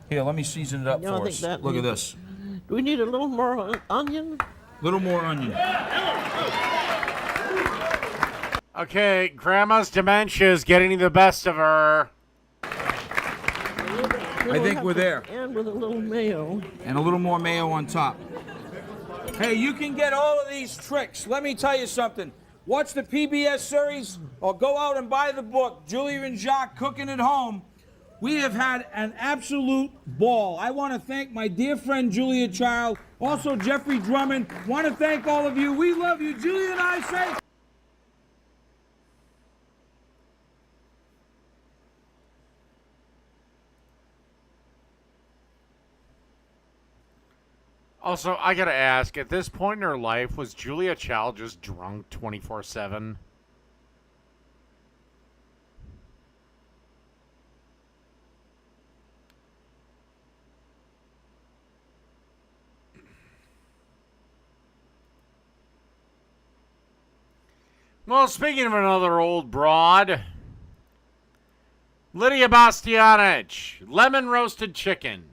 Here, let me season it up Yeah, I for think us. that Look at needs this. Do we need a little more onion? Little more onion. Okay, Grandma's dementia is getting the best of her. I think we're there. And with a little mayo. And a little more mayo on top. Hey, you can get all of these tricks. Let me tell you something. Watch the PBS series or go out and buy the book, Julia and Jacques Cooking at Home. We have had an absolute ball. I want to thank my dear friend Julia Child, also Jeffrey Drummond. Want to thank all of you. We love you. Julia and I say... Also, I gotta ask, at this point in her life, was Julia Child just drunk 24/7? Well, speaking of another old broad, Lydia Bastianich, lemon roasted chicken.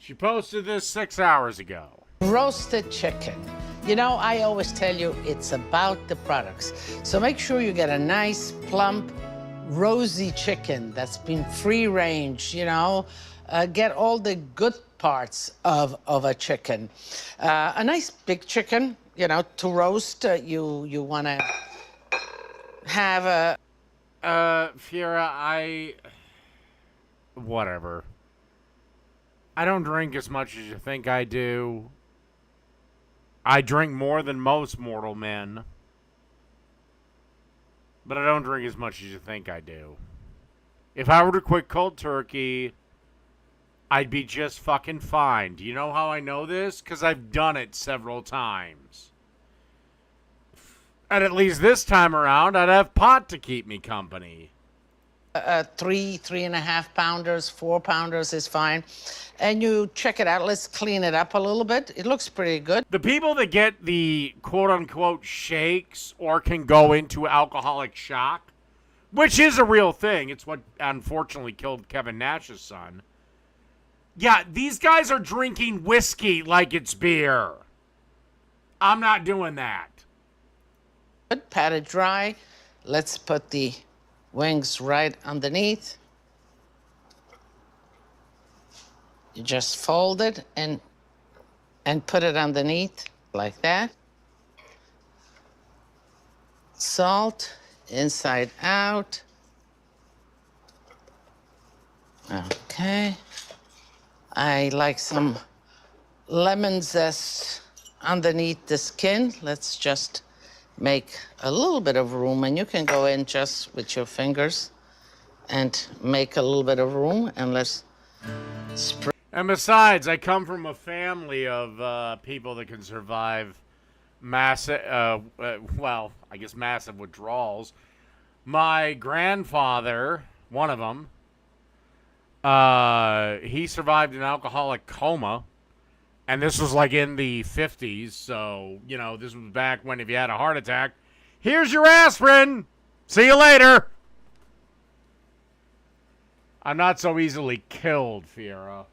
She posted this 6 hours ago. Roasted chicken. You know, I always tell you it's about the products. So make sure you get a nice, plump, rosy chicken that's been free range, you know. Get all the good parts of a chicken. A nice big chicken, you know, to roast. You want to have a... Fiera, whatever. I don't drink as much as you think I do. I drink more than most mortal men. But I don't drink as much as you think I do. If I were to quit cold turkey, I'd be just fucking fine. Do you know how I know this? Because I've done it several times. And at least this time around, I'd have pot to keep me company. 3.5 pounders, 4 pounders is fine. And you check it out. Let's clean it up a little bit. It looks pretty good. The people that get the quote-unquote shakes or can go into alcoholic shock, which is a real thing. It's what unfortunately killed Kevin Nash's son. Yeah, these guys are drinking whiskey like it's beer. I'm not doing that. Good, pat it dry. Let's put the wings right underneath. You just fold it and put it underneath like that. Salt inside out. Okay. I like some lemon zest underneath the skin. Let's just make a little bit of room, and you can go in just with your fingers and make a little bit of room, and let's spread. And besides, I come from a family of people that can survive massive, I guess massive withdrawals. My grandfather, one of them, he survived an alcoholic coma. And this was like in the 50s, so, you know, this was back when if you had a heart attack, here's your aspirin. See you later. I'm not so easily killed, Fiera.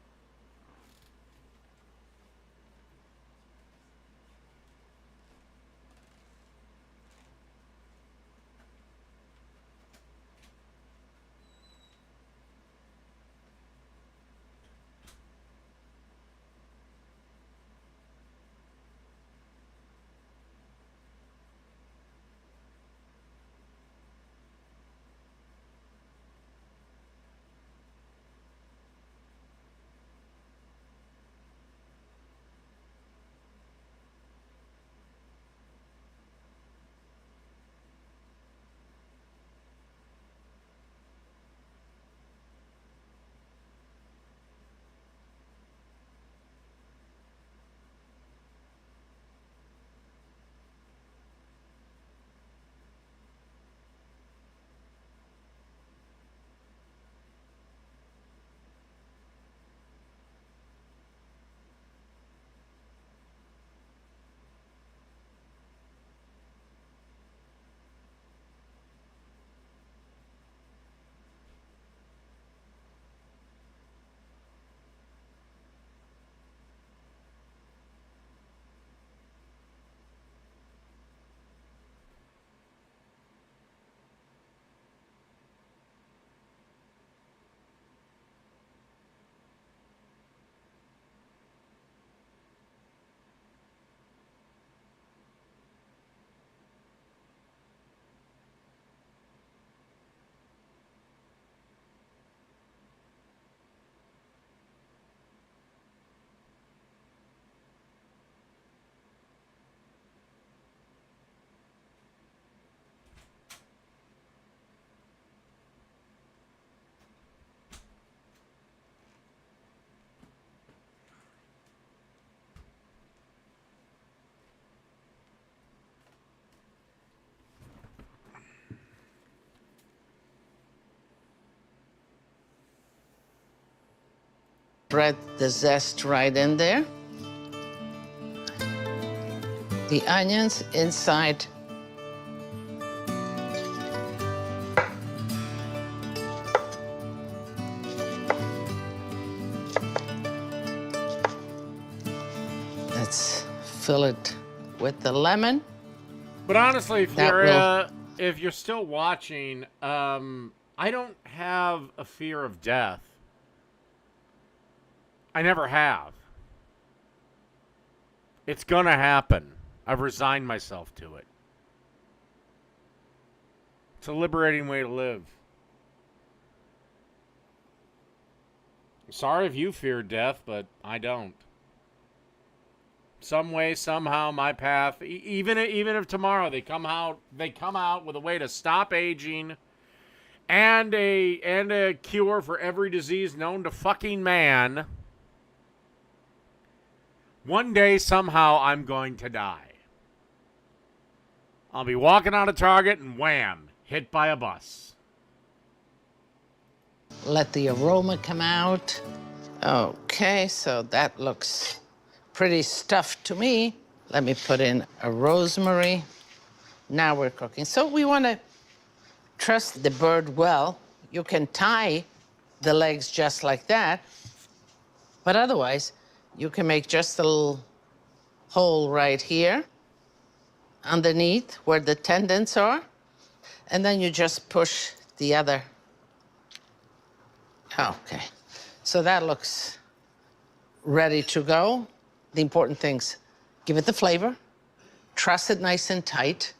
Spread the zest right in there. The onions inside. Let's fill it with the lemon. But honestly, That if you're still watching, I don't have a fear of death. I never have. It's gonna happen. I've resigned myself to it. It's a liberating way to live. I'm sorry if you fear death, but I don't. Some way, somehow, my path. Even if tomorrow they come out with a way to stop aging, and a cure for every disease known to fucking man. One day, somehow, I'm going to die. I'll be walking out of Target and wham, hit by a bus. Let the aroma come out. Okay, so that looks pretty stuffed to me. Let me put in a rosemary. Now we're cooking. So we want to truss the bird well. You can tie the legs just like that, but otherwise, you can make just a little hole right here underneath where the tendons are, and then you just push the other. Okay, so that looks ready to go. The important things, give it the flavor, truss it nice and tight,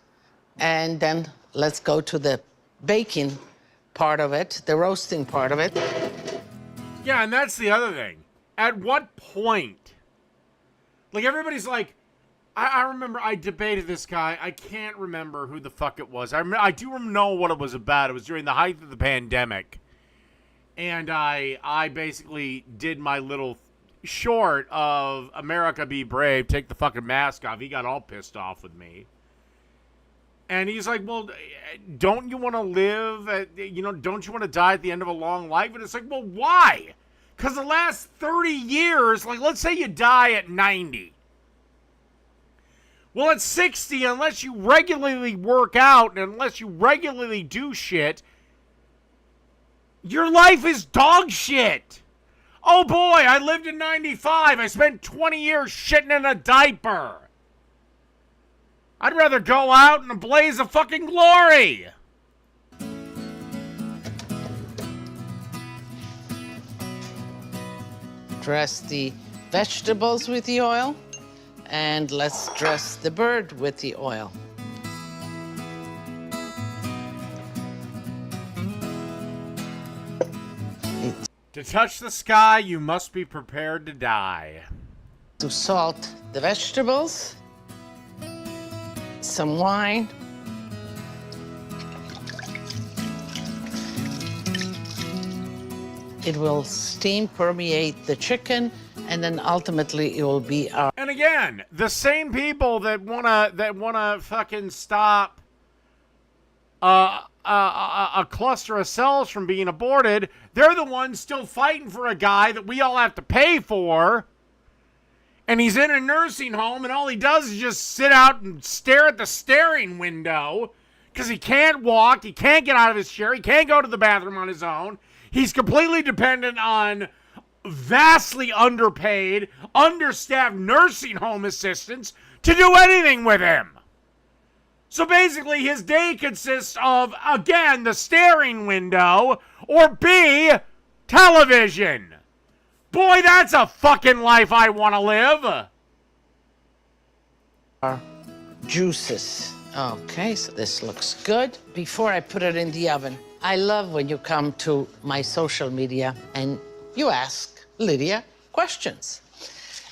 and then let's go to the baking part of it, the roasting part of it. Yeah, and that's the other thing. At what point? Like, everybody's like, I remember I debated this guy. I can't remember who the fuck it was. I do know what it was about. It was during the height of the pandemic. And I basically did my little short of America Be Brave, take the fucking mask off. He got all pissed off with me. And he's like, well, don't you want to live, don't you want to die at the end of a long life? And it's like, well, why? Because the last 30 years, like, let's say you die at 90. Well, at 60, unless you regularly work out and unless you regularly do shit, your life is dog shit. Oh boy, I lived in 95. I spent 20 years shitting in a diaper. I'd rather go out in a blaze of fucking glory. Dress the vegetables with the oil, and let's dress the bird with the oil. To touch the sky, you must be prepared to die. To salt the vegetables, some wine, it will steam permeate the chicken, and then ultimately it will be our. And again, the same people that wanna fucking stop a cluster of cells from being aborted, they're the ones still fighting for a guy that we all have to pay for. And he's in a nursing home, and all he does is just sit out and stare at the staring window because he can't walk, he can't get out of his chair, he can't go to the bathroom on his own. He's completely dependent on vastly underpaid, understaffed nursing home assistants to do anything with him. So basically, his day consists of, again, the staring window, or B, television. Boy, that's a fucking life I want to live. Our juices. Okay, so this looks good. Before I put it in the oven, I love when you come to my social media and you ask Lydia questions.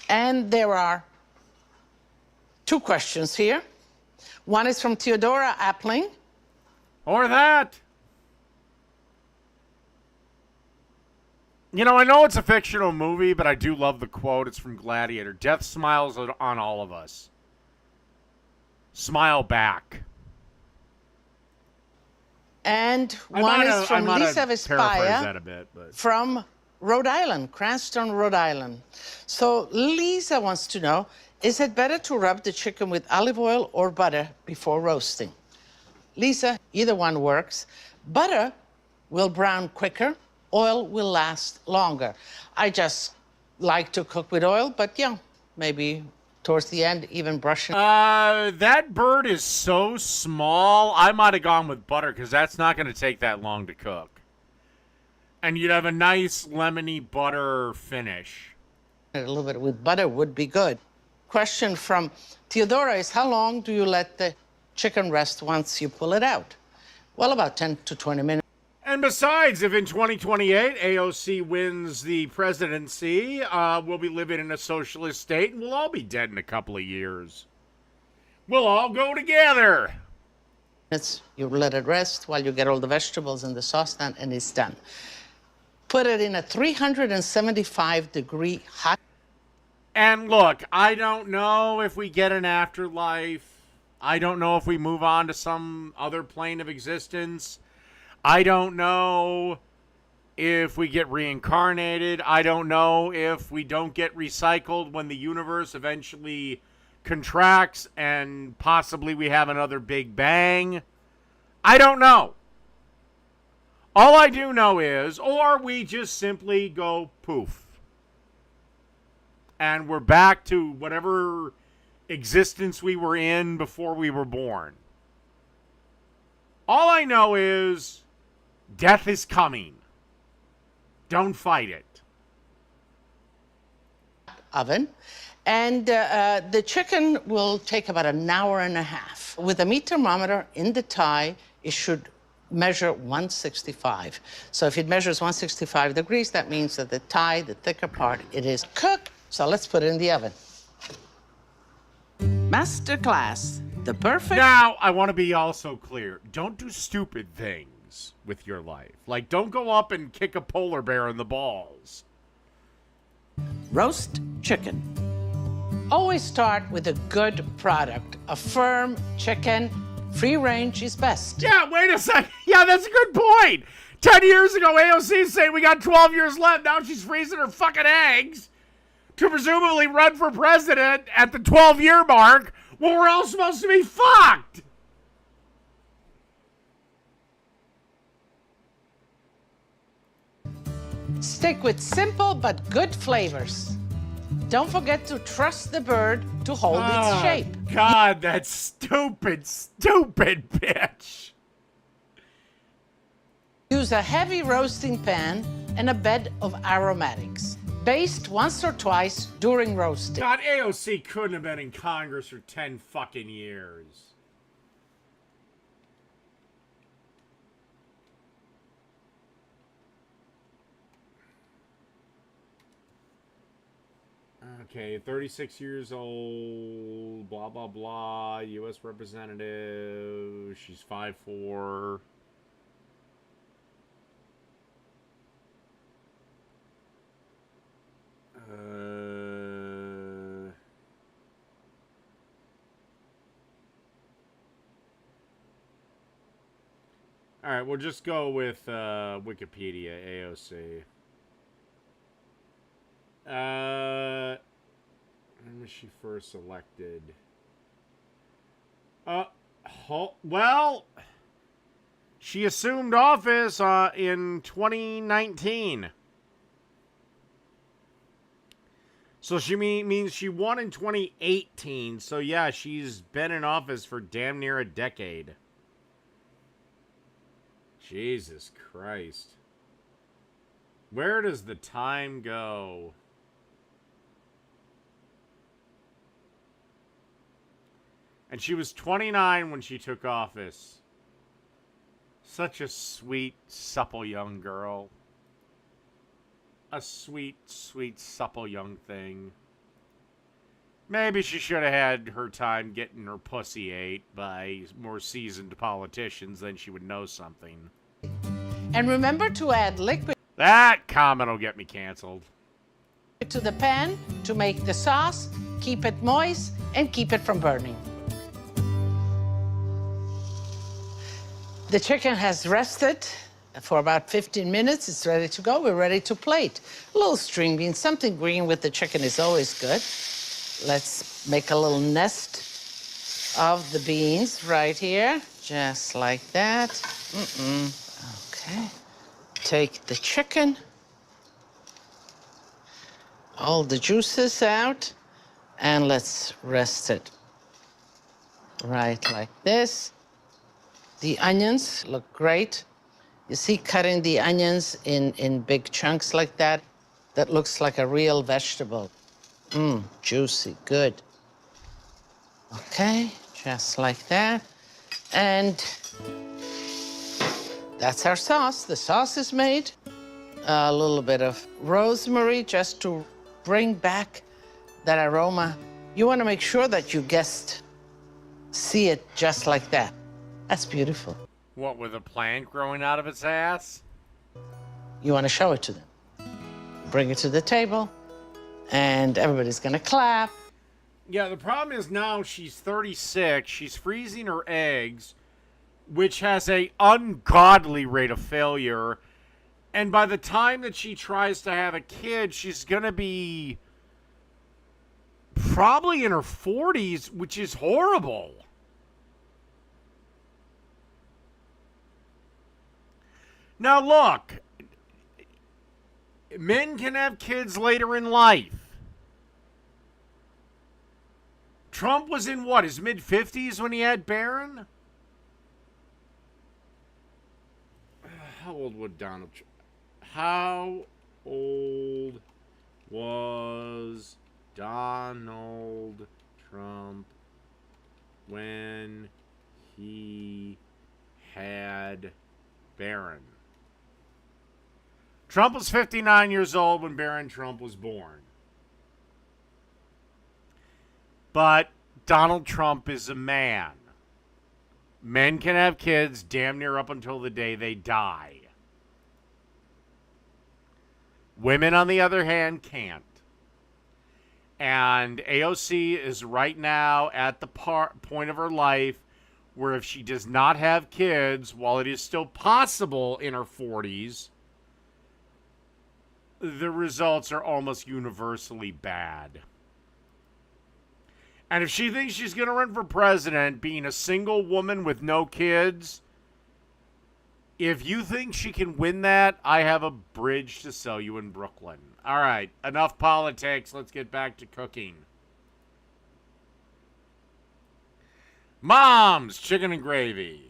And there are 2 questions here. One is from Theodora Appling. Or that. You know, I know it's a fictional movie, but I do love the quote. It's from Gladiator. Death smiles on all of us. Smile back. And one is from Lisa Vespaya that a bit, but. from Rhode Island, Cranston, Rhode Island. So Lisa wants to know, is it better to rub the chicken with olive oil or butter before roasting? Lisa, either one works. Butter will brown quicker, oil will last longer. I just like to cook with oil, but yeah, maybe towards the end, even brushing. That bird is so small, I might have gone with butter because that's not going to take that long to cook. And you'd have a nice lemony butter finish. A little bit with butter would be good. Question from Theodora is, how long do you let the chicken rest once you pull it out? Well, about 10 to 20 minutes. And besides, if in 2028 AOC wins the presidency, we'll be living in a socialist state and we'll all be dead in a couple of years. We'll all go together. You let it rest while you get all the vegetables in the saucepan and it's done. Put it in a 375-degree hot. And look, I don't know if we get an afterlife. I don't know if we move on to some other plane of existence. I don't know if we get reincarnated. I don't know if we don't get recycled when the universe eventually contracts and possibly we have another Big Bang. I don't know. All I do know is, or we just simply go poof. And we're back to whatever existence we were in before we were born. All I know is death is coming. Don't fight it. Oven. And the chicken will take about an hour and a half. With a meat thermometer in the tie, it should measure 165. So if it measures 165 degrees, that means that the tie, the thicker part, it is cooked. So let's put it in the oven. Masterclass, the perfect... Now, I want to be also clear. Don't do stupid things with your life. Like, don't go up and kick a polar bear in the balls. Roast chicken. Always start with a good product. A firm chicken, free range is best. Yeah, wait a second. Yeah, that's a good point. 10 years ago, AOC saying we got 12 years left. Now she's freezing her fucking eggs to presumably run for president at the 12-year mark. Well, we're all supposed to be fucked. Stick with simple but good flavors. Don't forget to trust the bird to hold its shape. God, that stupid bitch. Use a heavy roasting pan and a bed of aromatics. Baste once or twice during roasting. God, AOC couldn't have been in Congress for 10 fucking years. Okay, 36 years old, blah, blah, blah, U.S. representative, she's 5'4". All right, we'll just go with Wikipedia, AOC. When was she first elected? Well, she assumed office in 2019. So she means she won in 2018. So yeah, she's been in office for damn near a decade. Jesus Christ. Where does the time go? And she was 29 when she took office. Such a sweet, supple young girl. A sweet, sweet, supple young thing. Maybe she should have had her time getting her pussy ate by more seasoned politicians, then she would know something. And remember to add liquid That comment will get me canceled. to the pan to make the sauce, keep it moist, and keep it from burning. The chicken has rested for about 15 minutes. It's ready to go. We're ready to plate. A little string bean, something green with the chicken is always good. Let's make a little nest of the beans right here, just like that. Okay. Take the chicken, all the juices out, and let's rest it right like this. The onions look great. You see, cutting the onions in big chunks like that, that looks like a real vegetable. Juicy, good. Okay, just like that. And that's our sauce. The sauce is made. A little bit of rosemary just to bring back that aroma. You want to make sure that your guests see it just like that. That's beautiful. What, with a plant growing out of its ass? You want to show it to them. Bring it to the table, and everybody's going to clap. Yeah, the problem is now she's 36. She's freezing her eggs, which has a ungodly rate of failure. And by the time that she tries to have a kid, she's going to be probably in her 40s, which is horrible. Now, look, men can have kids later in life. Trump was in what, his mid-50s when he had Barron? How old would Donald Trump? How old was Donald Trump when he had Barron? Trump was 59 years old when Barron Trump was born. But Donald Trump is a man. Men can have kids damn near up until the day they die. Women, on the other hand, can't. And AOC is right now at the point of her life where if she does not have kids, while it is still possible in her 40s, the results are almost universally bad. And if she thinks she's going to run for president, being a single woman with no kids, if you think she can win that, I have a bridge to sell you in Brooklyn. All right, enough politics. Let's get back to cooking. Mom's chicken and gravy.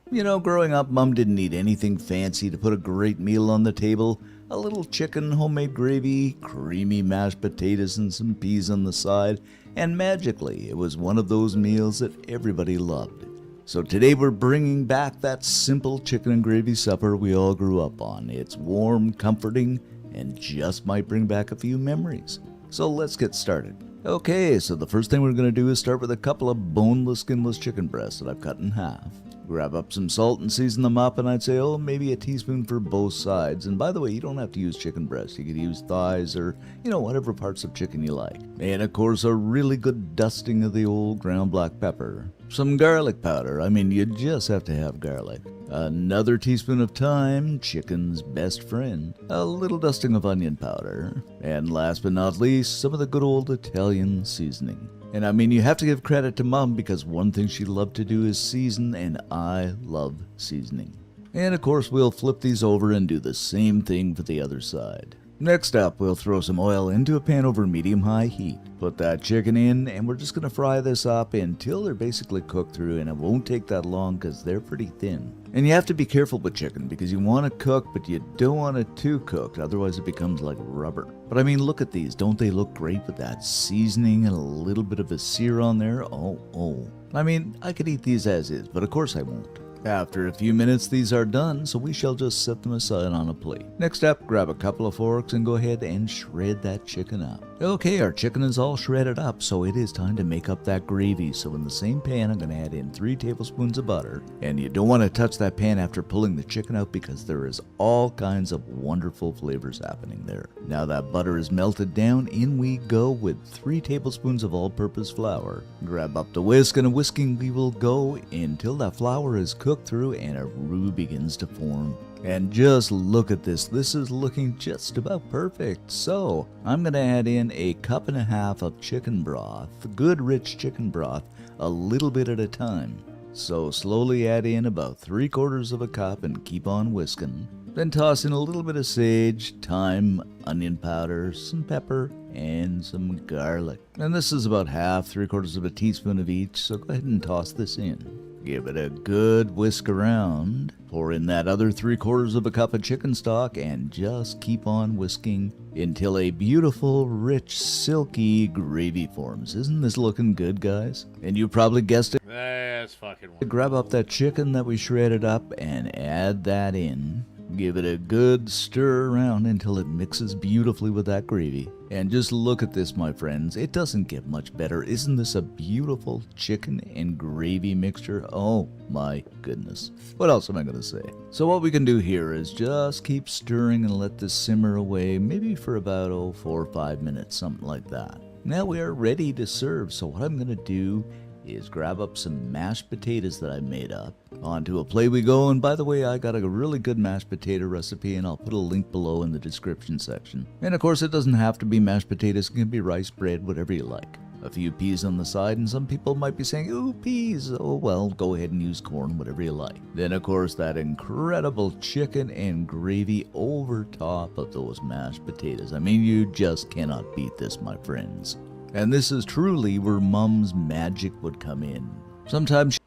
You know, growing up, Mom didn't need anything fancy to put a great meal on the table. A little chicken, homemade gravy, creamy mashed potatoes, and some peas on the side. And magically, it was one of those meals that everybody loved. So today we're bringing back that simple chicken and gravy supper we all grew up on. It's warm, comforting, and just might bring back a few memories. So let's get started. Okay, so the first thing we're going to do is start with a couple of boneless, skinless chicken breasts that I've cut in half. Grab up some salt and season them up, and I'd say, maybe a teaspoon for both sides. And by the way, you don't have to use chicken breast. You could use thighs or, whatever parts of chicken you like. And of course, a really good dusting of the old ground black pepper. Some garlic powder. You just have to have garlic. Another teaspoon of thyme, chicken's best friend. A little dusting of onion powder. And last but not least, some of the good old Italian seasoning. And you have to give credit to Mom because one thing she loved to do is season, and I love seasoning. And of course, we'll flip these over and do the same thing for the other side. Next up, we'll throw some oil into a pan over medium-high heat. Put that chicken in, and we're just going to fry this up until they're basically cooked through, and it won't take that long because they're pretty thin. And you have to be careful with chicken because you want it cooked, but you don't want it too cooked, otherwise it becomes like rubber. But look at these. Don't they look great with that seasoning and a little bit of a sear on there? I could eat these as is, but of course I won't. After a few minutes, these are done, so we shall just set them aside on a plate. Next up, grab a couple of forks and go ahead and shred that chicken up. Okay, our chicken is all shredded up, so it is time to make up that gravy. So in the same pan, I'm going to add in 3 tablespoons of butter. And you don't want to touch that pan after pulling the chicken out because there is all kinds of wonderful flavors happening there. Now that butter is melted down, in we go with 3 tablespoons of all-purpose flour. Grab up the whisk, and a whisking we will go until that flour is cooked cook through and a roux begins to form. And just look at this. This is looking just about perfect. So I'm going to add in a cup and a half of chicken broth, good rich chicken broth, a little bit at a time. So slowly add in about 3/4 of a cup and keep on whisking. Then toss in a little bit of sage, thyme, onion powder, some pepper, and some garlic. And this is about half, 3/4 of a teaspoon of each, so go ahead and toss this in. Give it a good whisk around. Pour in that other 3/4 of a cup of chicken stock and just keep on whisking until a beautiful, rich, silky gravy forms. Isn't this looking good, guys? And you probably guessed it. That's fucking wonderful. Grab up that chicken that we shredded up and add that in. Give it a good stir around until it mixes beautifully with that gravy. And just look at this, my friends. It doesn't get much better. Isn't this a beautiful chicken and gravy mixture? Oh my goodness. What else am I going to say? So what we can do here is just keep stirring and let this simmer away, maybe for about 4 or 5 minutes, something like that. Now we are ready to serve. So what I'm going to do is grab up some mashed potatoes that I made up. Onto a plate we go, and by the way, I got a really good mashed potato recipe, and I'll put a link below in the description section. And of course, it doesn't have to be mashed potatoes, it can be rice, bread, whatever you like. A few peas on the side, and some people might be saying, ooh, peas. Oh well, go ahead and use corn, whatever you like. Then of course, that incredible chicken and gravy over top of those mashed potatoes. I mean, you just cannot beat this, my friends. And this is truly where Mom's magic would come in. Sometimes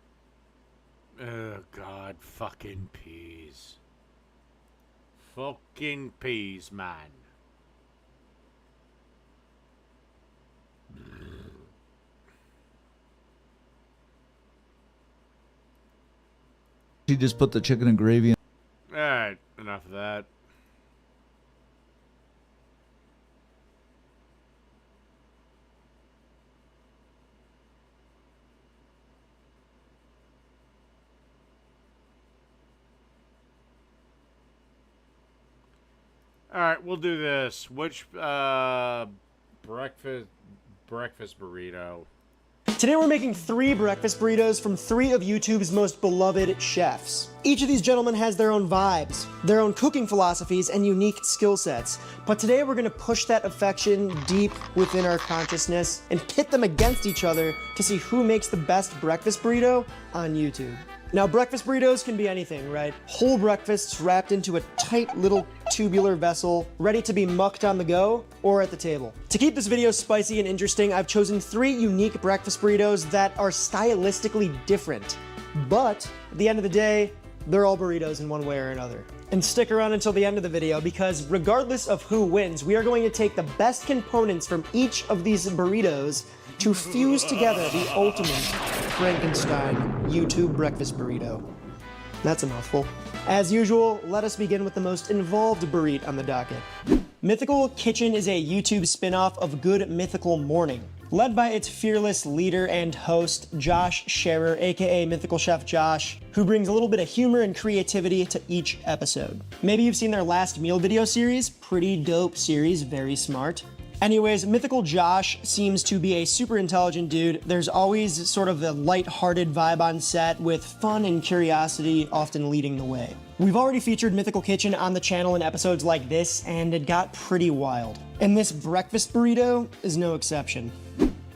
Oh, God, fucking peas. Fucking peas, man. she just put the chicken and gravy in. Alright, enough of that. All right, we'll do this. Which breakfast burrito? Today we're making 3 breakfast burritos from 3 of YouTube's most beloved chefs. Each of these gentlemen has their own vibes, their own cooking philosophies, and unique skill sets. But today we're gonna push that affection deep within our consciousness and pit them against each other to see who makes the best breakfast burrito on YouTube. Now, breakfast burritos can be anything, right? Whole breakfasts wrapped into a tight little tubular vessel, ready to be mucked on the go or at the table. To keep this video spicy and interesting, I've chosen 3 unique breakfast burritos that are stylistically different. But at the end of the day, they're all burritos in one way or another. And stick around until the end of the video because regardless of who wins, we are going to take the best components from each of these burritos to fuse together the ultimate Frankenstein YouTube breakfast burrito. That's a mouthful. As usual, let us begin with the most involved burrito on the docket. Mythical Kitchen is a YouTube spin-off of Good Mythical Morning, led by its fearless leader and host, Josh Scherer, aka Mythical Chef Josh, who brings a little bit of humor and creativity to each episode. Maybe you've seen their last meal video series, pretty dope series, very smart. Anyways, Mythical Josh seems to be a super intelligent dude. There's always sort of a light-hearted vibe on set with fun and curiosity often leading the way. We've already featured Mythical Kitchen on the channel in episodes like this, and it got pretty wild. And this breakfast burrito is no exception.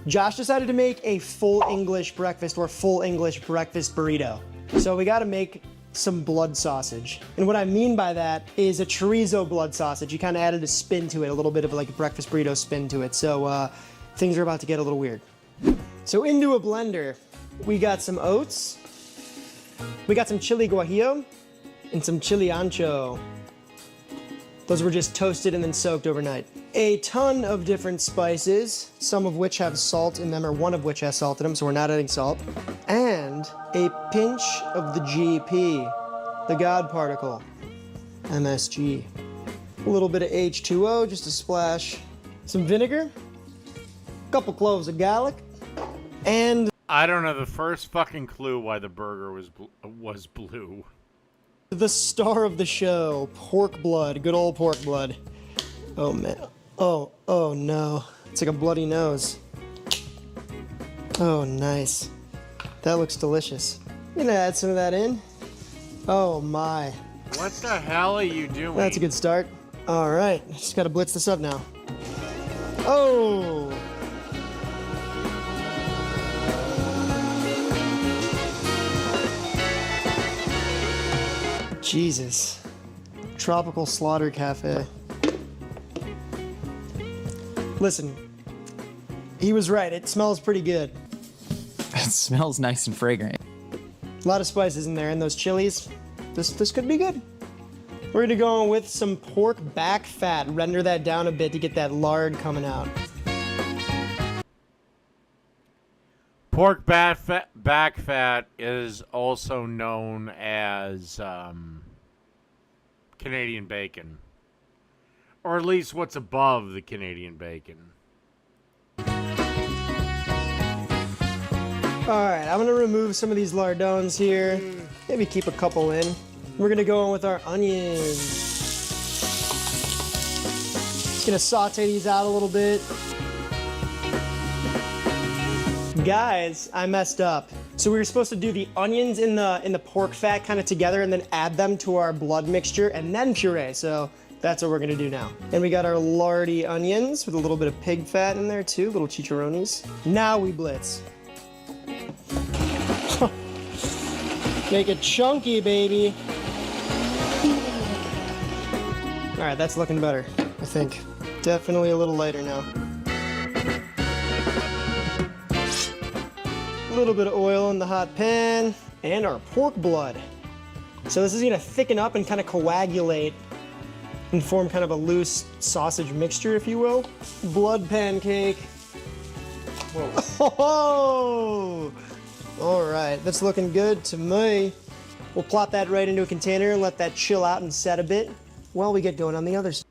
Josh decided to make a full English breakfast or full English breakfast burrito. So we gotta make some blood sausage. And what I mean by that is a chorizo blood sausage. You kind of added a spin to it, a little bit of like a breakfast burrito spin to it. So things are about to get a little weird. So into a blender, we got some oats, we got some chili guajillo, and some chili ancho. Those were just toasted and then soaked overnight. A ton of different spices, some of which have salt in them, or one of which has salt in them, so we're not adding salt. And a pinch of the GP, the God particle, MSG. A little bit of H2O, just a splash. Some vinegar, a couple cloves of garlic, and I don't know the first fucking clue why the burger was blue. the star of the show, pork blood, good old pork blood. Oh man, oh no, it's like a bloody nose. Oh nice, that looks delicious. I'm gonna add some of that in. Oh my. What the hell are you doing? That's a good start. All right, just gotta blitz this up now. Oh! Jesus. Tropical Slaughter Cafe. Listen, he was right. It smells pretty good. It smells nice and fragrant. A lot of spices in there, and those chilies. This could be good. We're gonna go in with some pork back fat. Render that down a bit to get that lard coming out. Pork back fat is also known as Canadian bacon. Or at least what's above the Canadian bacon. Alright, I'm gonna remove some of these lardones here. Maybe keep a couple in. We're gonna go in with our onions. Just gonna saute these out a little bit. Guys, I messed up. So we were supposed to do the onions in the pork fat kind of together and then add them to our blood mixture and then puree. So that's what we're gonna do now. And we got our lardy onions with a little bit of pig fat in there too, little chicharrones. Now we blitz. Make it chunky, baby. All right, that's looking better, I think. Definitely a little lighter now. A little bit of oil in the hot pan, and our pork blood. So this is gonna thicken up and kind of coagulate and form kind of a loose sausage mixture, if you will. Blood pancake. Whoa. Oh! All right, that's looking good to me. We'll plop that right into a container and let that chill out and set a bit while we get going on the other side.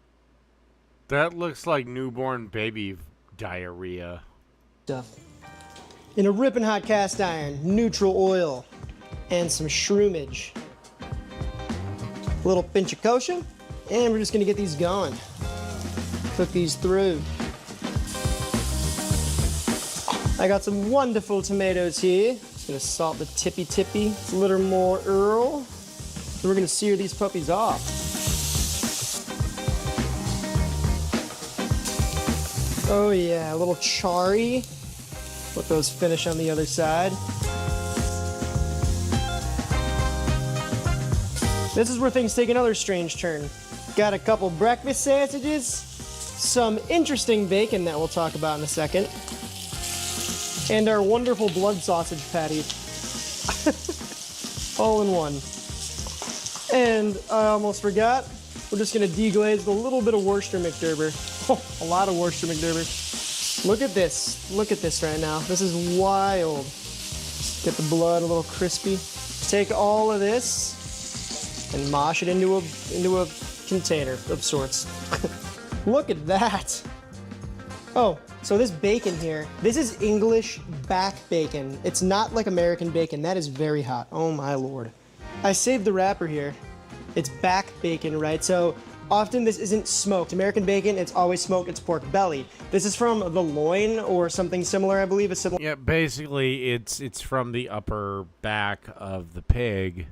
That looks like newborn baby diarrhea. Stuff. In a ripping hot cast iron, neutral oil, and some shroomage. A little pinch of kosher, and we're just gonna get these going. Cook these through. I got some wonderful tomatoes here. Just gonna salt the tippy, a little more Earl. And we're gonna sear these puppies off. Oh yeah, a little charry. Let those finish on the other side. This is where things take another strange turn. Got a couple breakfast sausages, some interesting bacon that we'll talk about in a second, and our wonderful blood sausage patty. All in one. And I almost forgot, we're just gonna deglaze with a little bit of Worcester McDerber. Oh, a lot of Worcester McDerber. Look at this. Look at this right now. This is wild. Get the blood a little crispy. Take all of this and mosh it into a container of sorts. Look at that. Oh, so this bacon here, this is English back bacon. It's not like American bacon. That is very hot. Oh my Lord. I saved the wrapper here. It's back bacon, right? So often this isn't smoked. American bacon, it's always smoked, it's pork belly. This is from the loin or something similar, I believe. Yeah, basically it's from the upper back of the pig.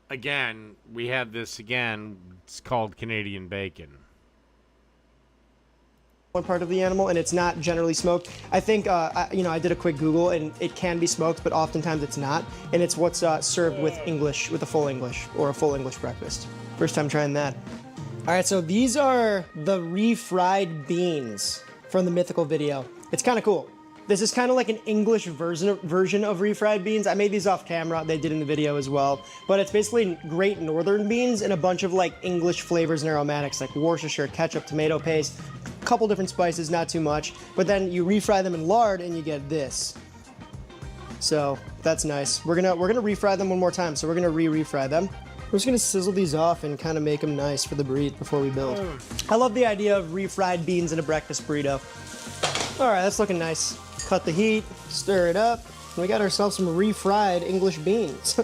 Again, we have this again. It's called Canadian bacon. One part of the animal, and it's not generally smoked. I think, I did a quick Google, and it can be smoked, but oftentimes it's not. And it's what's served with English, with a full English, or a full English breakfast. First time trying that. All right, so these are the refried beans from the mythical video. It's kind of cool. This is kind of like an English version of refried beans. I made these off camera. They did in the video as well. But it's basically Great Northern beans and a bunch of like English flavors and aromatics like Worcestershire, ketchup, tomato paste, a couple different spices, not too much. But then you refry them in lard and you get this. So that's nice. We're gonna refry them one more time. So we're gonna refry them. We're just gonna sizzle these off and kind of make them nice for the burrito before we build. I love the idea of refried beans in a breakfast burrito. All right, that's looking nice. Cut the heat, stir it up, and we got ourselves some refried English beans.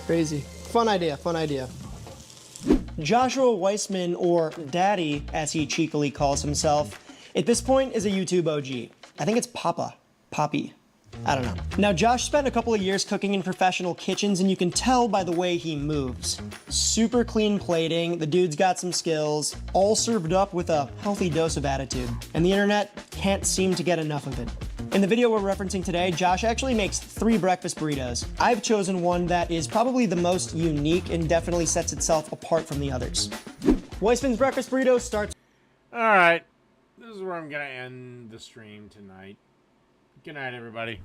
Crazy. Fun idea, fun idea. Joshua Weissman, or Daddy, as he cheekily calls himself, at this point is a YouTube OG. I think it's Poppy. I don't know. Now, Josh spent a couple of years cooking in professional kitchens, and you can tell by the way he moves. Super clean plating, the dude's got some skills, all served up with a healthy dose of attitude. And the internet can't seem to get enough of it. In the video we're referencing today, Josh actually makes 3 breakfast burritos. I've chosen one that is probably the most unique and definitely sets itself apart from the others. Weissman's breakfast burrito starts... All right. This is where I'm going to end the stream tonight. Good night, everybody.